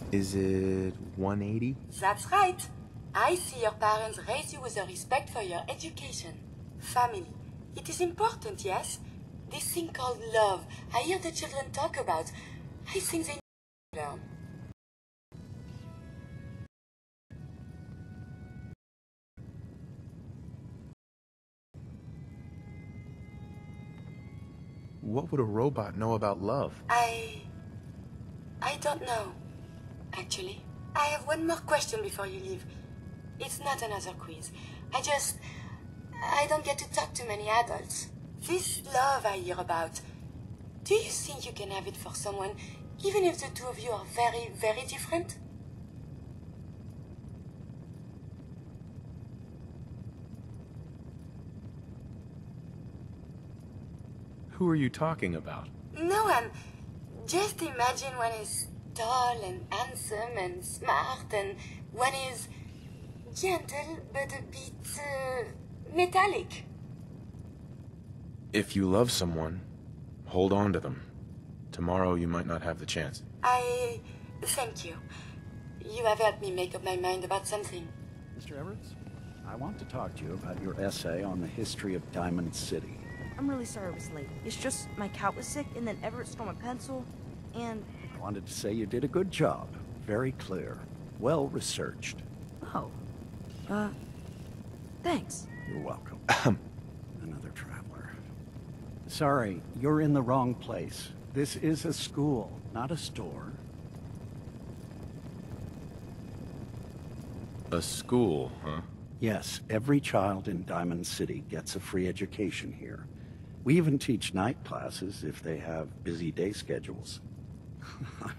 Is it 180? That's right. I see your parents raise you with a respect for your education. Family. It is important, yes? This thing called love, I hear the children talk about. I think they learn. What would a robot know about love? I don't know, actually. I have one more question before you leave. It's not another quiz. I don't get to talk to many adults. This love I hear about, do you think you can have it for someone, even if the two of you are very, very different? Who are you talking about? No one. Just imagine one is tall and handsome and smart, and one is gentle but a bit metallic. If you love someone, hold on to them. Tomorrow you might not have the chance. Thank you. You have helped me make up my mind about something. Mr. Everett, I want to talk to you about your essay on the history of Diamond City. I'm really sorry I was late. It's just my cat was sick, and then Everett stole my pencil, and... I wanted to say you did a good job. Very clear. Well researched. Oh. Thanks. You're welcome. Another traveler. Sorry, you're in the wrong place. This is a school, not a store. A school, huh? Yes, every child in Diamond City gets a free education here. We even teach night classes if they have busy day schedules.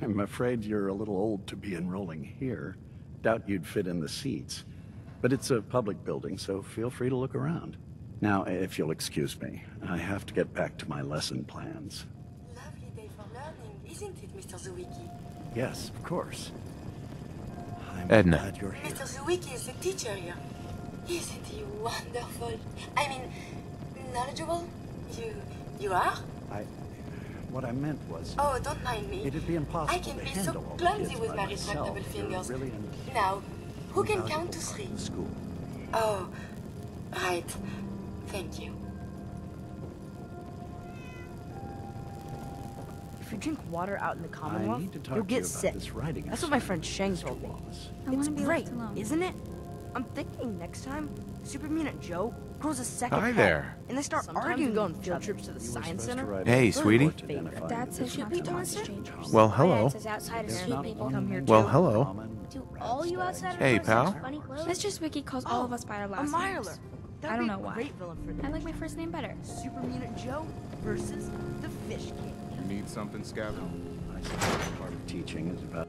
I'm afraid you're a little old to be enrolling here. Doubt you'd fit in the seats. But it's a public building, so feel free to look around. Now, if you'll excuse me, I have to get back to my lesson plans. Lovely day for learning, isn't it, Mr. Zwicky? Yes, of course. I'm Edna. glad you're here. Mr. Zwicky is the teacher here. Isn't he wonderful? I mean, knowledgeable? You are? What I meant was... Oh, don't mind me. It'd be impossible I can to be handle so all the clumsy kids with by my myself. retractable You're fingers. really Now, who can invaluable count to part 3? of the school. Oh, right. Thank you. If you drink water out in the Commonwealth, need to talk you'll to you get about sick. this writing That's what my friend Shang told me. I It's wanna be great, left alone. isn't it? I'm thinking next time, Super Mutant Joe grows a second Hi head, there. and they start Sometimes arguing we go on with each field other. trips to the science center. Hey, sweetie. Dad says not to talk to strangers. Well, hello. My dad says outsiders sweet people. Come here Well, too. hello. Do all you outsiders Hey, wear such pal. funny clothes? Mistress Wiki calls all of us by our last a Mirelurk. names. That'd I don't be know a why. great villain for them. I like my first name better. Super Mutant Joe versus the Fish King. You need something, Scabbard? I suppose part of teaching is about...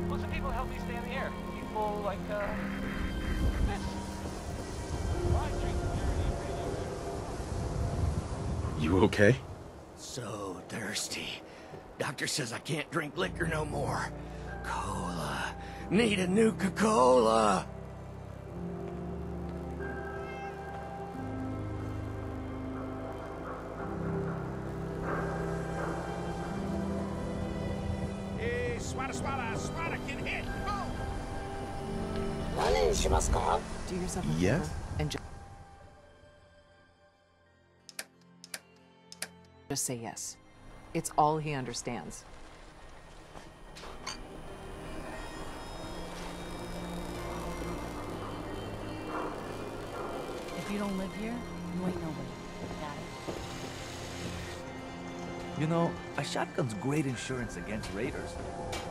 Well, some people help me stay in the air. People like, this. You okay? So thirsty. Doctor says I can't drink liquor no more. Cola. Need a Nuka-Cola. Hey, swada, swada, swada, can hit. Oh! Do yourself a Yes? favor and just say yes. It's all he understands. If you don't live here, you ain't nobody. Got it? You know, a shotgun's great insurance against raiders,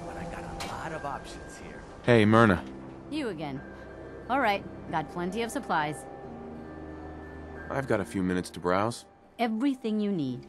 but I got a lot of options here. Hey, Myrna. You again. All right, got plenty of supplies. I've got a few minutes to browse. Everything you need.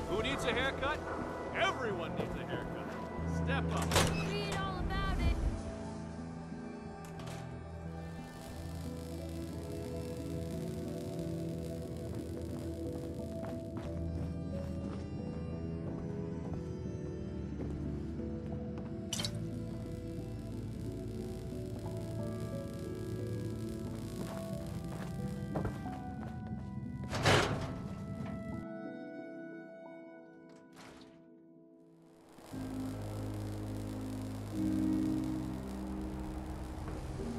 Who needs a haircut? Everyone needs a haircut. Step up. Read all about it.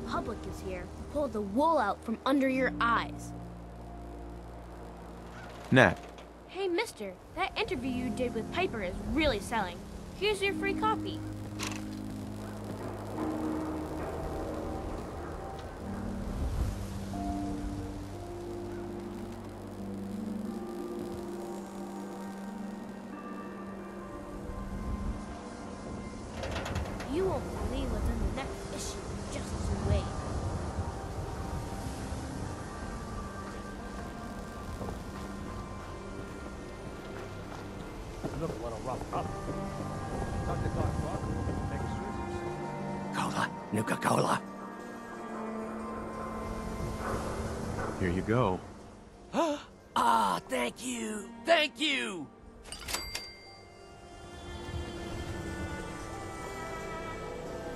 Public is here to pull the wool out from under your eyes. Nat. Hey, mister, that interview you did with Piper is really selling. Here's your free copy. You won't believe what's in the next issue, just you wait. Look a little rough up. Talk to Doc Crocker. Make scissors. Cola. Nuka-Cola. Here you go. Ah, thank you. Thank you.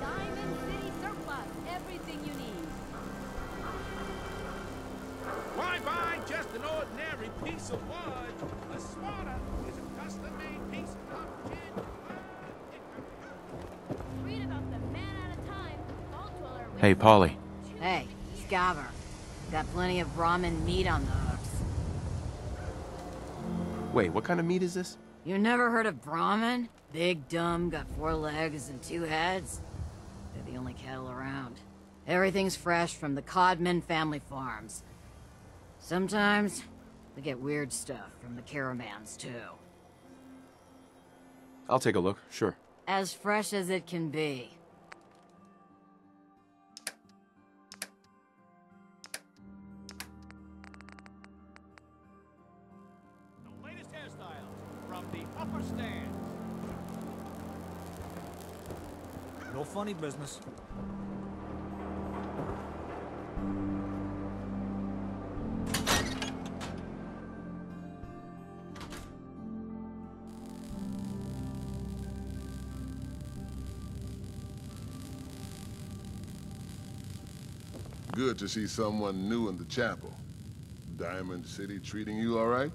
Diamond City Surplus. Everything you need. Why buy just an ordinary piece of wood? A swatter is a custom-made piece of cotton. Read about the man at a time. Vault dweller with Hey, Polly. Hey, Scabber. Got plenty of Brahmin meat on the hooks. Wait, what kind of meat is this? You never heard of Brahmin? Big, dumb, got 4 legs and 2 heads. They're the only cattle around. Everything's fresh from the Codman family farms. Sometimes, we get weird stuff from the caravans, too. I'll take a look, sure. As fresh as it can be. The latest hairstyle. all funny business. Good to see someone new in the chapel. Diamond City treating you all right?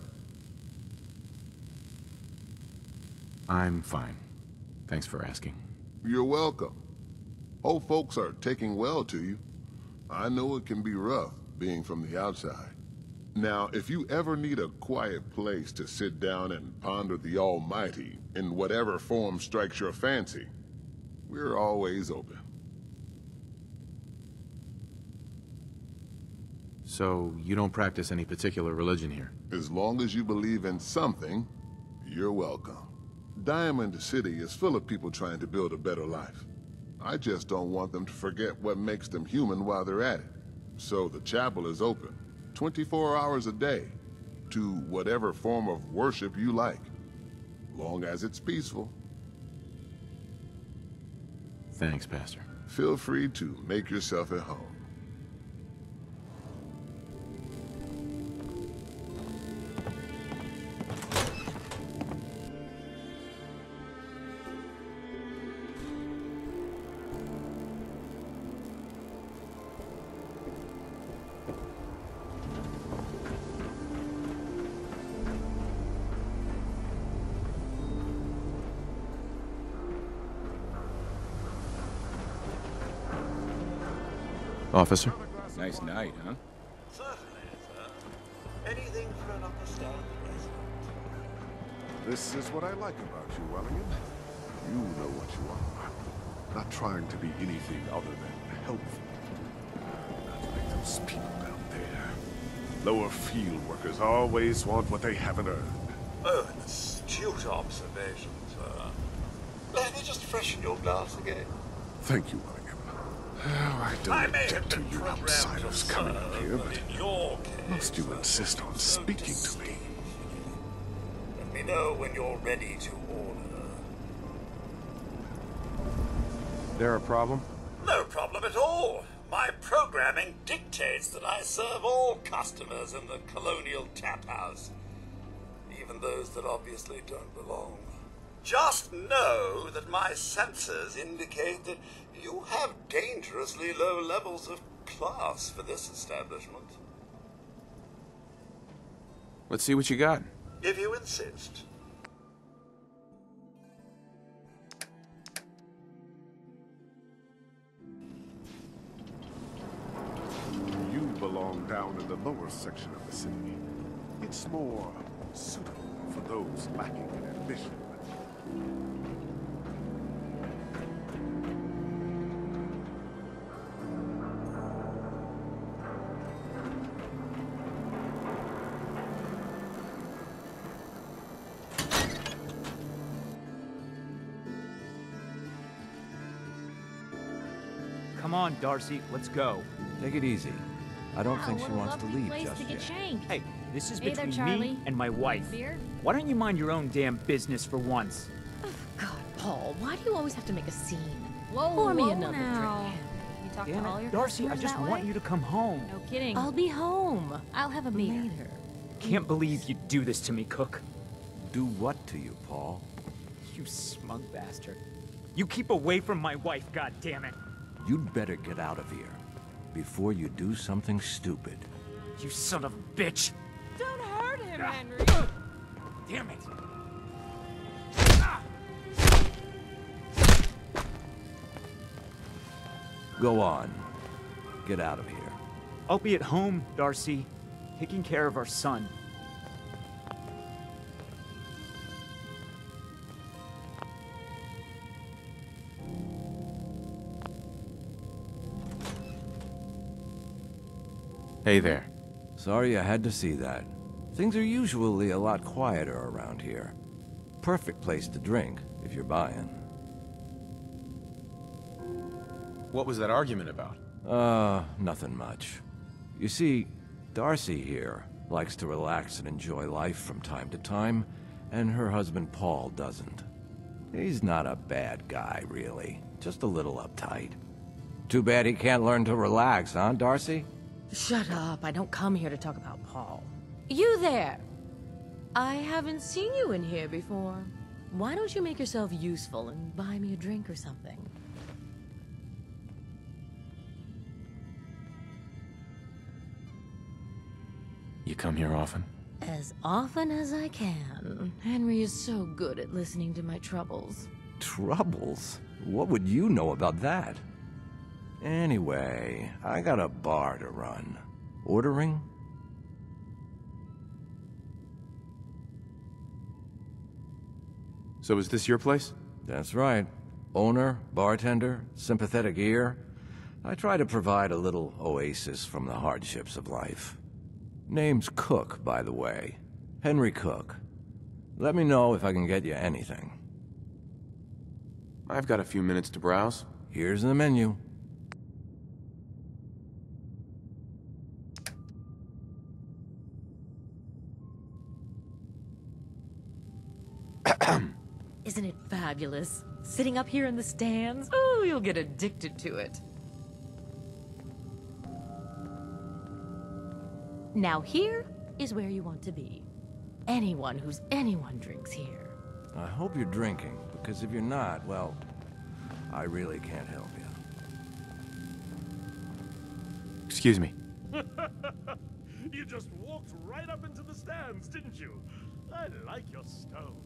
I'm fine. Thanks for asking. You're welcome. Old folks are taking well to you. I know it can be rough, being from the outside. Now, if you ever need a quiet place to sit down and ponder the Almighty, in whatever form strikes your fancy, we're always open. So, you don't practice any particular religion here? As long as you believe in something, you're welcome. Diamond City is full of people trying to build a better life. I just don't want them to forget what makes them human while they're at it. So the chapel is open, 24 hours a day, to whatever form of worship you like, long as it's peaceful. Thanks, Pastor. Feel free to make yourself at home. Officer? Nice night, huh? Certainly, sir. Anything for an upper-stand resident. This is what I like about you, Wellingham. You know what you are. Not trying to be anything other than helpful. Not like those people down there. Lower field workers always want what they haven't earned. Oh, an astute observation, sir. Let me just freshen your glass again. Thank you, Wellingham. I don't object to you outsiders coming up here, but must you insist on speaking to me? Let me know when you're ready to order. There a problem? No problem at all. My programming dictates that I serve all customers in the Colonial Tap House, even those that obviously don't belong. Just know that my sensors indicate that you have dangerously low levels of class for this establishment. Let's see what you got. If you insist. You belong down in the lower section of the city. It's more suitable for those lacking in ambition. Come on, Darcy, let's go. Take it easy. I don't think she wants to leave just yet. Hey, this is Hey there, between Charlie. me and my wife. Beer? Why don't you mind your own damn business for once? God, Paul, why do you always have to make a scene? Whoa, Pour me whoa another now. drink. You talk Damn to all it, your Darcy, I customers just that want way? you to come home. No kidding. I'll be home. I'll have a beer. Later. Can't believe you do this to me, Cook. Do what to you, Paul? You smug bastard. You keep away from my wife, goddammit. You'd better get out of here before you do something stupid. You son of a bitch. Don't hurt him, Henry. Damn it. Go on. Get out of here. I'll be at home, Darcy, taking care of our son. Hey there. Sorry I had to see that. Things are usually a lot quieter around here. Perfect place to drink, if you're buying. What was that argument about? Nothing much. You see, Darcy here likes to relax and enjoy life from time to time, and her husband Paul doesn't. He's not a bad guy, really. Just a little uptight. Too bad he can't learn to relax, huh, Darcy? Shut up. I don't come here to talk about Paul. You there! I haven't seen you in here before. Why don't you make yourself useful and buy me a drink or something? You come here often? As often as I can. Henry is so good at listening to my troubles. Troubles? What would you know about that? Anyway, I got a bar to run. Ordering? So is this your place? That's right. Owner, bartender, sympathetic ear. I try to provide a little oasis from the hardships of life. Name's Cook, by the way. Henry Cook. Let me know if I can get you anything. I've got a few minutes to browse. Here's the menu. Isn't it fabulous? Sitting up here in the stands? Oh, you'll get addicted to it. Now here is where you want to be. Anyone who's anyone drinks here. I hope you're drinking, because if you're not, well, I really can't help you. Excuse me. You just walked right up into the stands, didn't you? I like your stone.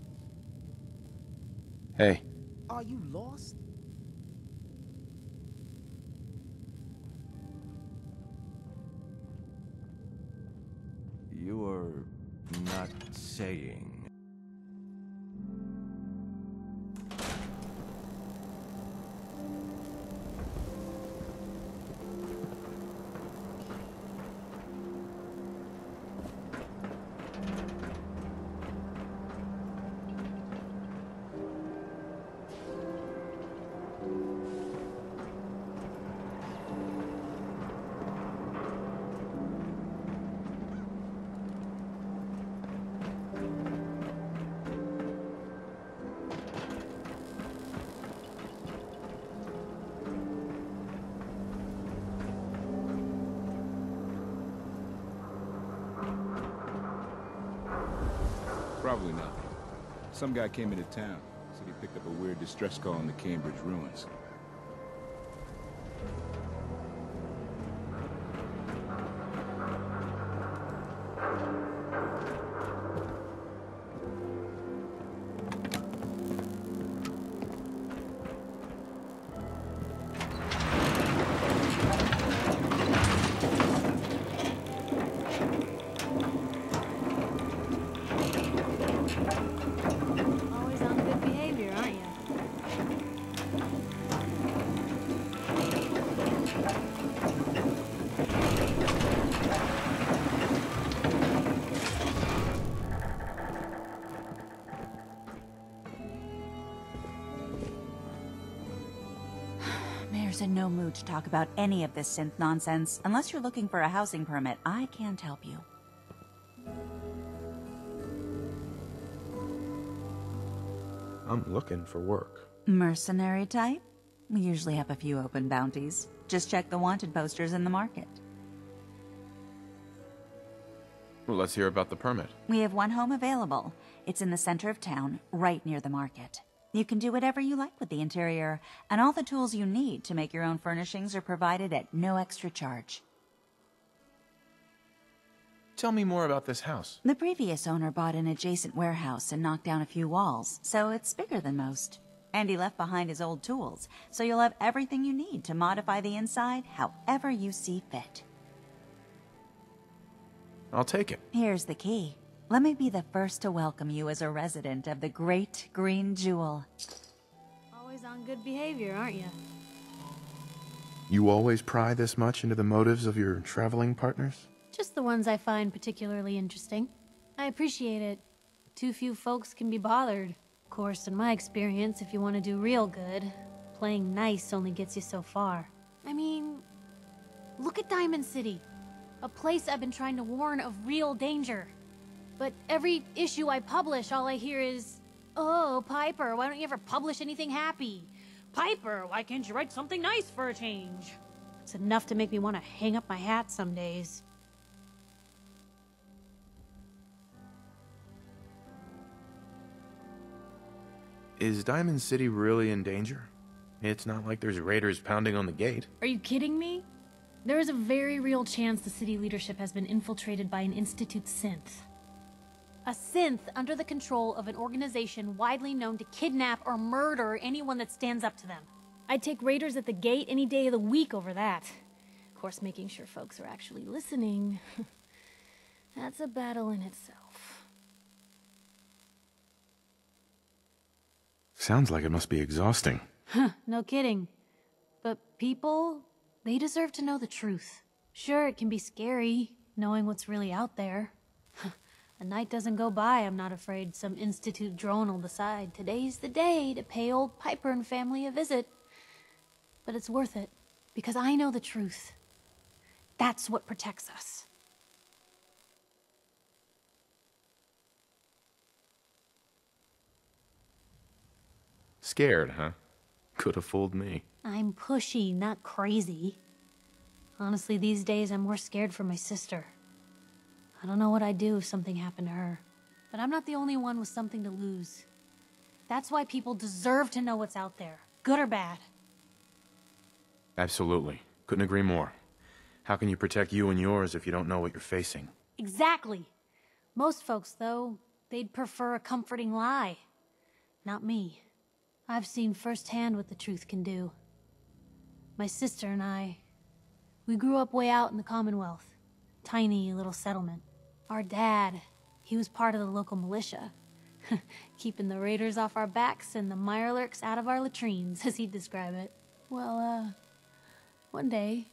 Hey. Are you lost? You are not saying... Probably not. Some guy came into town, said he picked up a weird distress call in the Cambridge ruins. Always on good behavior, aren't you? Mayor's in no mood to talk about any of this synth nonsense. Unless you're looking for a housing permit, I can't help you. I'm looking for work. Mercenary type? We usually have a few open bounties. Just check the wanted posters in the market. Well, let's hear about the permit. We have one home available. It's in the center of town, right near the market. You can do whatever you like with the interior, and all the tools you need to make your own furnishings are provided at no extra charge. Tell me more about this house. The previous owner bought an adjacent warehouse and knocked down a few walls, so it's bigger than most. And he left behind his old tools, so you'll have everything you need to modify the inside however you see fit. I'll take it. Here's the key. Let me be the first to welcome you as a resident of the Great Green Jewel. Always on good behavior, aren't you? You always pry this much into the motives of your traveling partners? Just the ones I find particularly interesting. I appreciate it. Too few folks can be bothered. Of course, in my experience, if you want to do real good, playing nice only gets you so far. I mean, look at Diamond City. A place I've been trying to warn of real danger. But every issue I publish, all I hear is, Oh, Piper, why don't you ever publish anything happy? Piper, why can't you write something nice for a change? It's enough to make me want to hang up my hat some days. Is Diamond City really in danger? It's not like there's raiders pounding on the gate. Are you kidding me? There is a very real chance the city leadership has been infiltrated by an Institute synth. A synth under the control of an organization widely known to kidnap or murder anyone that stands up to them. I'd take raiders at the gate any day of the week over that. Of course, making sure folks are actually listening. That's a battle in itself. Sounds like it must be exhausting. Huh, no kidding. But people, they deserve to know the truth. Sure, it can be scary, knowing what's really out there. A night doesn't go by, I'm not afraid some Institute drone will decide today's the day to pay old Piper and family a visit. But it's worth it, because I know the truth. That's what protects us. Scared, huh? Could have fooled me. I'm pushy, not crazy. Honestly, these days I'm more scared for my sister. I don't know what I'd do if something happened to her. But I'm not the only one with something to lose. That's why people deserve to know what's out there, good or bad. Absolutely. Couldn't agree more. How can you protect you and yours if you don't know what you're facing? Exactly. Most folks, though, they'd prefer a comforting lie. Not me. I've seen firsthand what the truth can do. My sister and I, we grew up way out in the Commonwealth. Tiny little settlement. Our dad, he was part of the local militia. Keeping the raiders off our backs and the Mirelurks out of our latrines, as he'd describe it. Well, one day,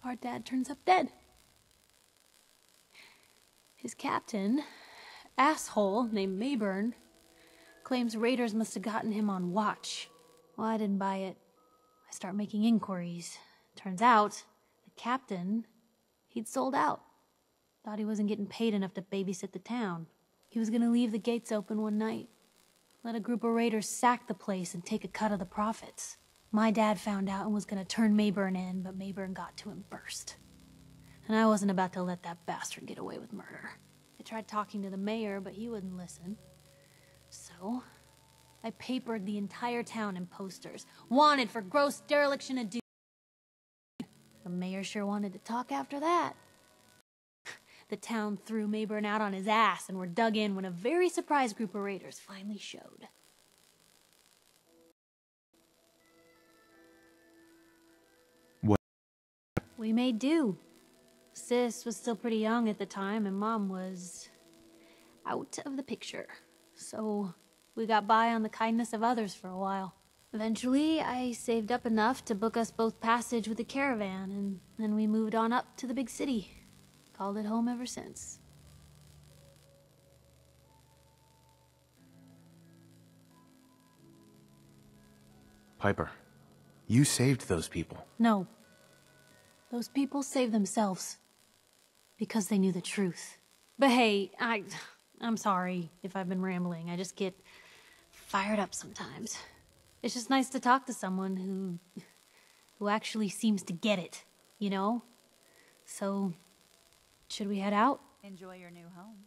our dad turns up dead. His captain, asshole named Mayburn, claims raiders must have gotten him on watch. Well, I didn't buy it. I start making inquiries. Turns out, the captain, he'd sold out. Thought he wasn't getting paid enough to babysit the town. He was gonna leave the gates open one night. Let a group of raiders sack the place and take a cut of the profits. My dad found out and was gonna turn Mayburn in, but Mayburn got to him first. And I wasn't about to let that bastard get away with murder. I tried talking to the mayor, but he wouldn't listen. So, I papered the entire town in posters. Wanted for gross dereliction of duty. The mayor sure wanted to talk after that. The town threw Mayburn out on his ass and were dug in when a very surprised group of raiders finally showed. What? We made do. Sis was still pretty young at the time and Mom was out of the picture. So we got by on the kindness of others for a while. Eventually, I saved up enough to book us both passage with a caravan, and then we moved on up to the big city. Called it home ever since. Piper, you saved those people. No. Those people saved themselves. Because they knew the truth. But hey, I'm sorry if I've been rambling. I just get fired up sometimes. It's just nice to talk to someone who actually seems to get it, you know? So, should we head out? Enjoy your new home.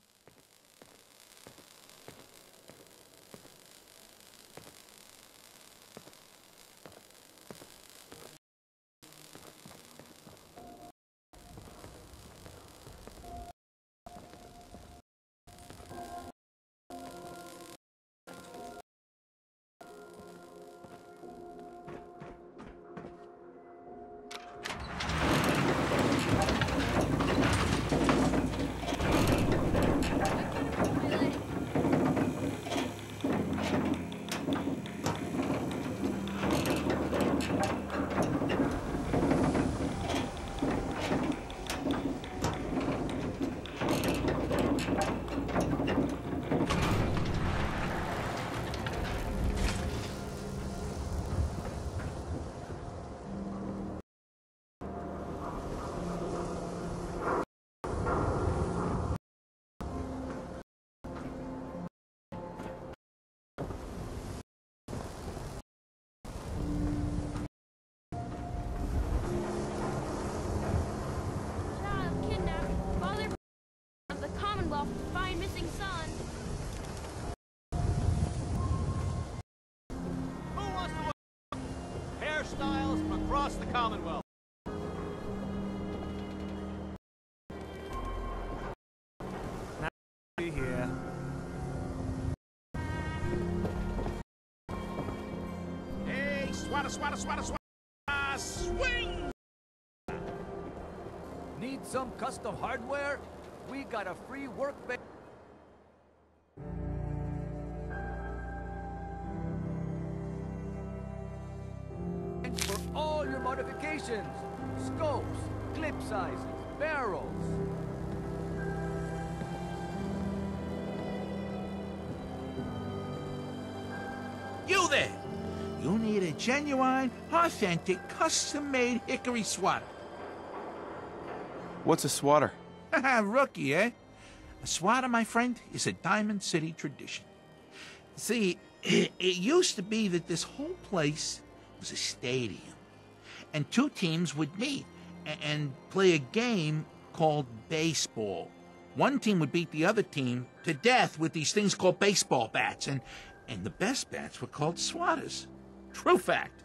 rising sun. Who wants to watch hairstyles from across the Commonwealth? Now here. Hey, swata, swata, swata, swata, swing! Need some custom hardware? We got a free workbench. For all your modifications. Scopes, clip sizes, barrels. You there! You need a genuine, authentic, custom-made hickory swatter. What's a swatter? Rookie, eh? A swatter, my friend, is a Diamond City tradition. See, it used to be that this whole place was a stadium, and two teams would meet and play a game called baseball. One team would beat the other team to death with these things called baseball bats, and the best bats were called swatters. True fact.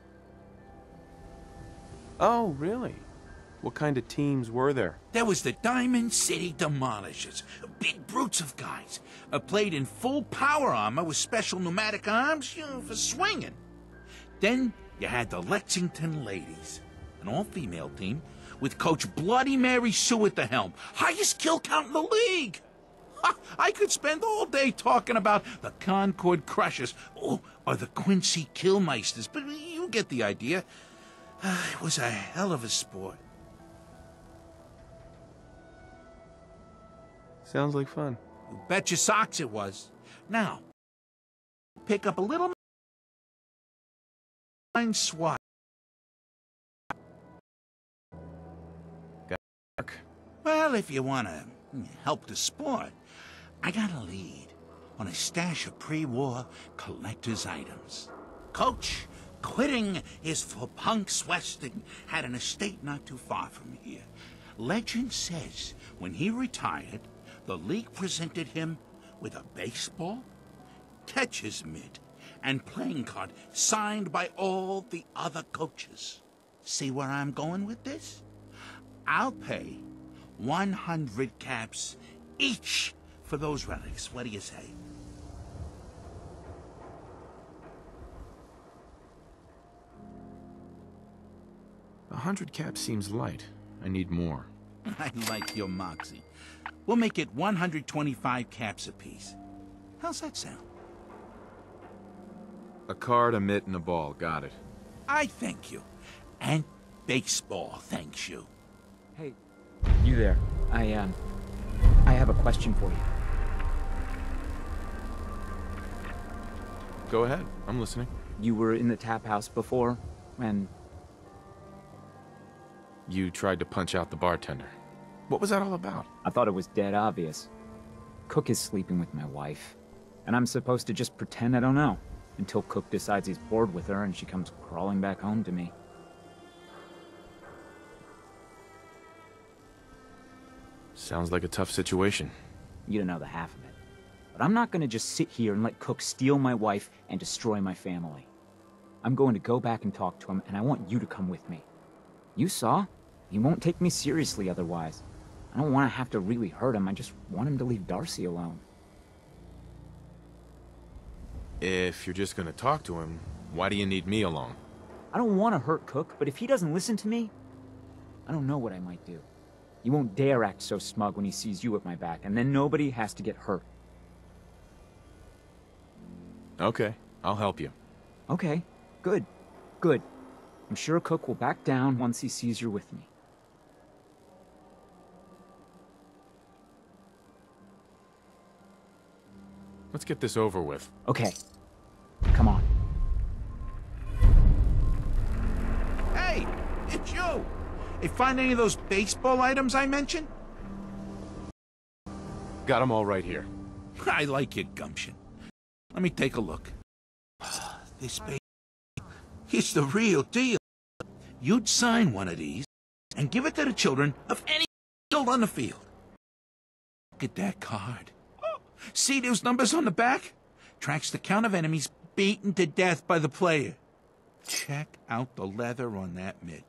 Oh, really? What kind of teams were there? There was the Diamond City Demolishers, big brutes of guys, played in full power armor with special pneumatic arms, for swinging. Then you had the Lexington Ladies, an all-female team with Coach Bloody Mary Sue at the helm, highest kill count in the league. I could spend all day talking about the Concord Crushers or the Quincy Killmeisters, but you get the idea. It was a hell of a sport. Sounds like fun. You bet your socks it was. Now, pick up a little SWAT. Well, if you want to help the sport, I got a lead on a stash of pre-war collector's items. Coach, quitting his for punks westing, had an estate not too far from here. Legend says when he retired, the league presented him with a baseball, catcher's mitt, and playing card signed by all the other coaches. See where I'm going with this? I'll pay 100 caps each for those relics. What do you say? $100 caps seems light. I need more. I like your moxie. We'll make it 125 caps apiece. How's that sound? A card, a mitt, and a ball. Got it. I thank you. And baseball thanks you. Hey, you there. I have a question for you. Go ahead. I'm listening. You were in the tap house before, and... You tried to punch out the bartender. What was that all about? I thought it was dead obvious. Cook is sleeping with my wife, and I'm supposed to just pretend I don't know, until Cook decides he's bored with her and she comes crawling back home to me. Sounds like a tough situation. You don't know the half of it. But I'm not gonna just sit here and let Cook steal my wife and destroy my family. I'm going to go back and talk to him, and I want you to come with me. You saw? He won't take me seriously otherwise. I don't want to have to really hurt him. I just want him to leave Darcy alone. If you're just gonna talk to him, why do you need me along? I don't want to hurt Cook, but if he doesn't listen to me, I don't know what I might do. He won't dare act so smug when he sees you at my back, and then nobody has to get hurt. Okay, I'll help you. Okay, good, good. I'm sure Cook will back down once he sees you're with me. Let's get this over with. Okay, come on. Hey, it's you! Hey, find any of those baseball items I mentioned? Got them all right here. I like your gumption. Let me take a look. This baby, it's the real deal. You'd sign one of these and give it to the children of any killed on the field. Look at that card. Oh, See those numbers on the back? Tracks the count of enemies beaten to death by the player. Check out the leather on that mitt.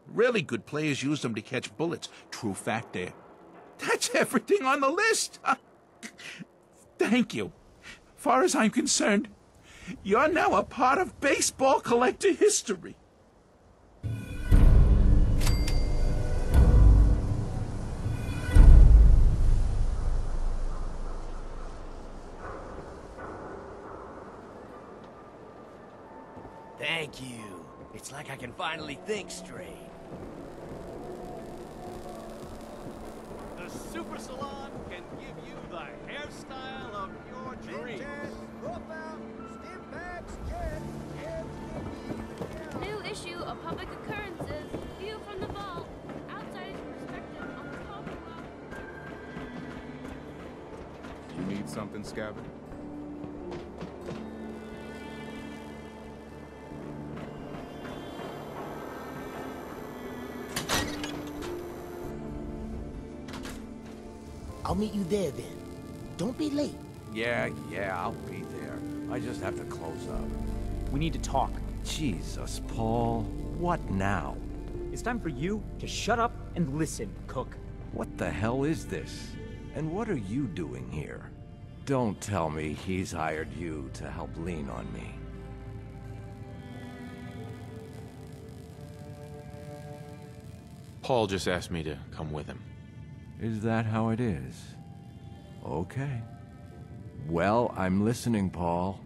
Really good players use them to catch bullets. True fact there. That's everything on the list. Thank you. Far as I'm concerned, you're now a part of baseball collector history. Thank you. It's like I can finally think straight. The Super Salon can give you the hairstyle of your dreams. New issue of Public Occurrences. View from the vault. Outsider's perspective on the Commonwealth. You need something, Scabbard? I'll meet you there then. Don't be late. Yeah, I'll be there. I just have to close up. We need to talk. Jesus, Paul. What now? It's time for you to shut up and listen, Cook. What the hell is this? And what are you doing here? Don't tell me he's hired you to help lean on me. Paul just asked me to come with him. Is that how it is? Okay. Well, I'm listening, Paul.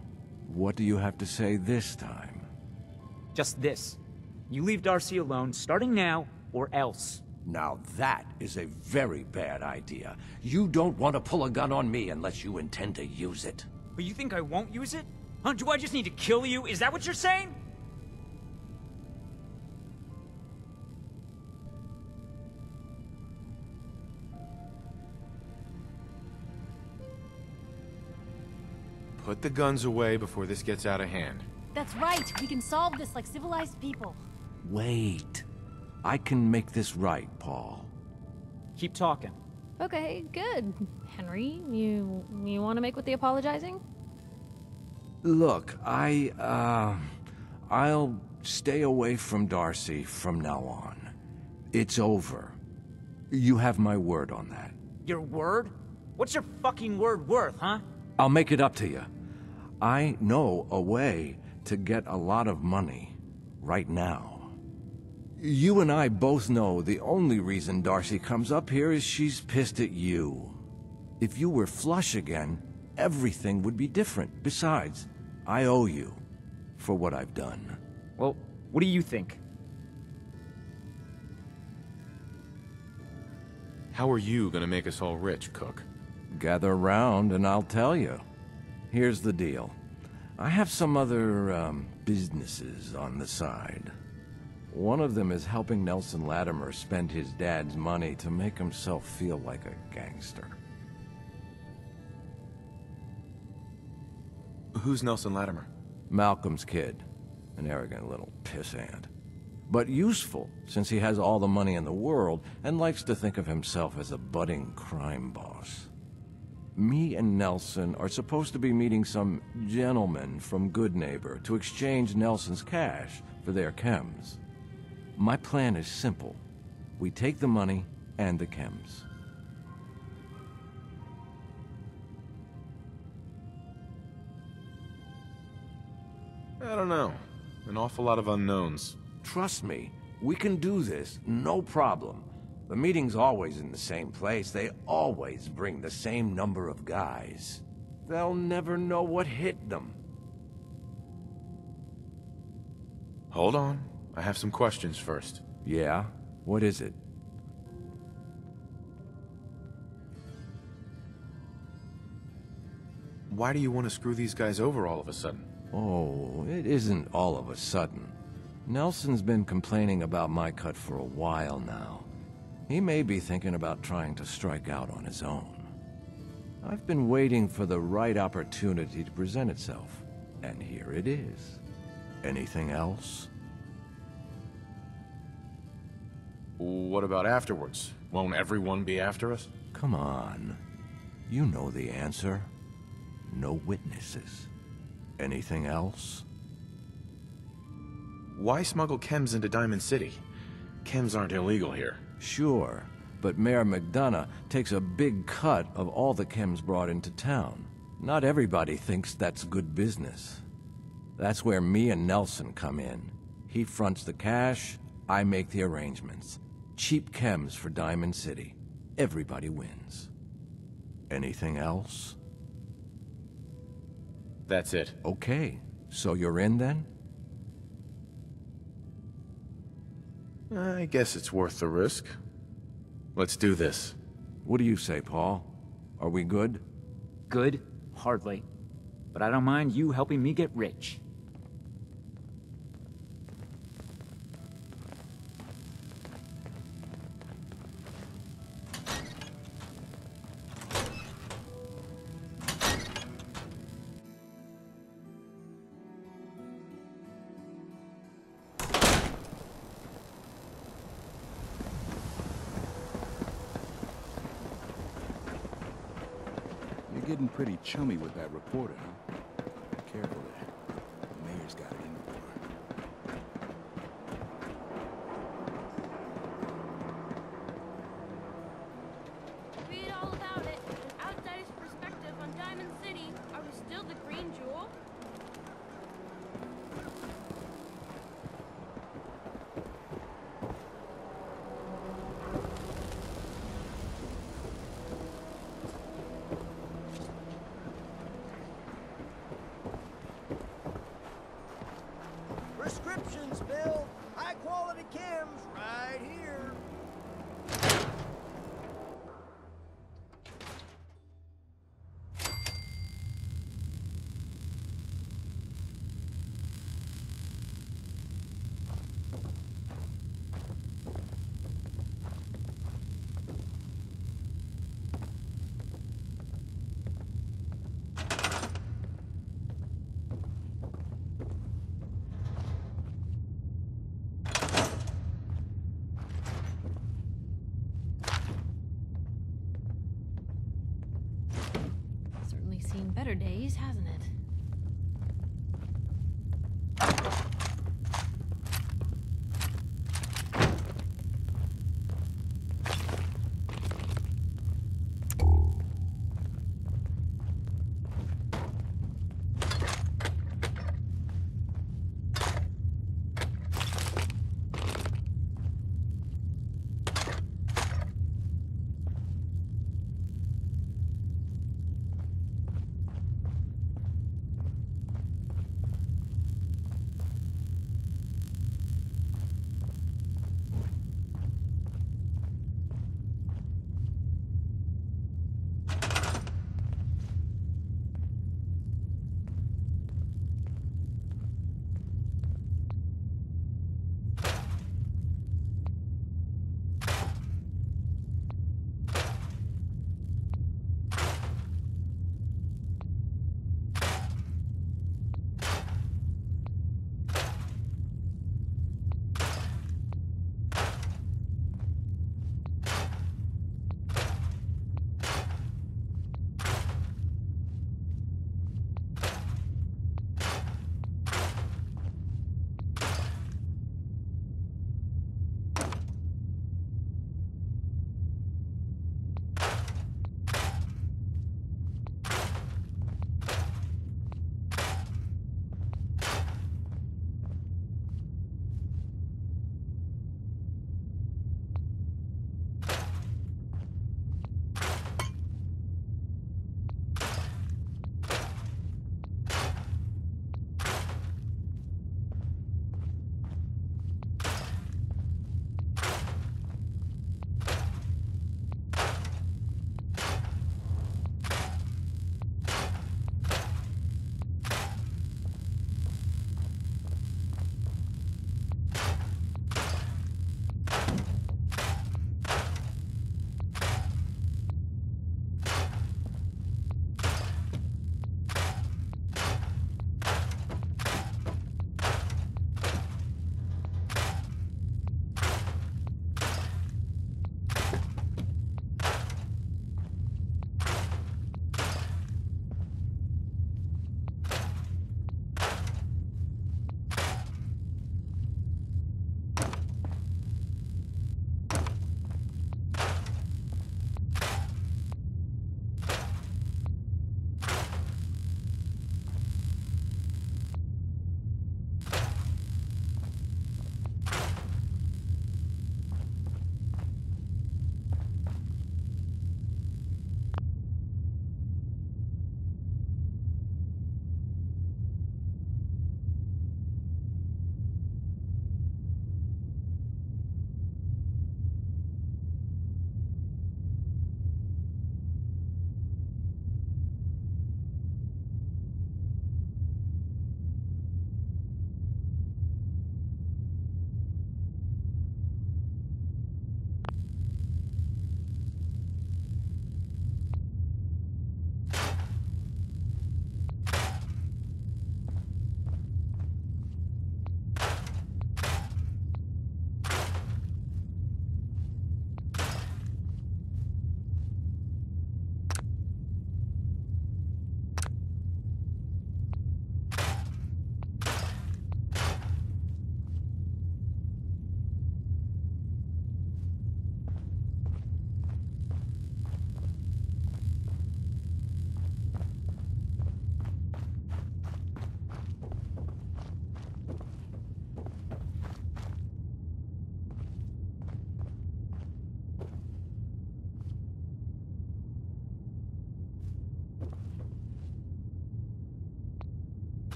What do you have to say this time? Just this. You leave Darcy alone, starting now, or else. Now that is a very bad idea. You don't want to pull a gun on me unless you intend to use it. But you think I won't use it? Huh? Do I just need to kill you? Is that what you're saying? Put the guns away before this gets out of hand. That's right. We can solve this like civilized people. Wait. I can make this right, Paul. Keep talking. Okay, good. Henry, you want to make with the apologizing? Look, I'll stay away from Darcy from now on. It's over. You have my word on that. Your word? What's your fucking word worth, huh? I'll make it up to you. I know a way to get a lot of money right now. You and I both know the only reason Darcy comes up here is she's pissed at you. If you were flush again, everything would be different. Besides, I owe you for what I've done. Well, what do you think? How are you gonna make us all rich, Cook? Gather round and I'll tell you. Here's the deal. I have some other, businesses on the side. One of them is helping Nelson Latimer spend his dad's money to make himself feel like a gangster. Who's Nelson Latimer? Malcolm's kid. An arrogant little pissant. But useful, since he has all the money in the world and likes to think of himself as a budding crime boss. Me and Nelson are supposed to be meeting some gentleman from Goodneighbor to exchange Nelson's cash for their chems. My plan is simple. We take the money and the chems. I don't know. An awful lot of unknowns. Trust me, we can do this, no problem. The meeting's always in the same place. They always bring the same number of guys. They'll never know what hit them. Hold on. I have some questions first. Yeah? What is it? Why do you want to screw these guys over all of a sudden? Oh, it isn't all of a sudden. Nelson's been complaining about my cut for a while now. He may be thinking about trying to strike out on his own. I've been waiting for the right opportunity to present itself, and here it is. Anything else? What about afterwards? Won't everyone be after us? Come on. You know the answer. No witnesses. Anything else? Why smuggle chems into Diamond City? Chems aren't illegal here. Sure, but Mayor McDonough takes a big cut of all the chems brought into town. Not everybody thinks that's good business. That's where me and Nelson come in. He fronts the cash, I make the arrangements. Cheap chems for Diamond City. Everybody wins. Anything else? That's it. Okay, so you're in then? I guess it's worth the risk. Let's do this. What do you say, Paul? Are we good? Good? Hardly. But I don't mind you helping me get rich. You're getting pretty chummy with that reporter, huh? Careful there. The mayor's got it in the door. Read all about it. An outsider's perspective on Diamond City. Are we still the Green Jewel? Prescriptions, Bill. High-quality chems right here. Certainly seen better days, hasn't it?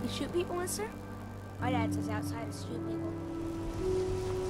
You shoot people, mister? My dad says outside is shoot people.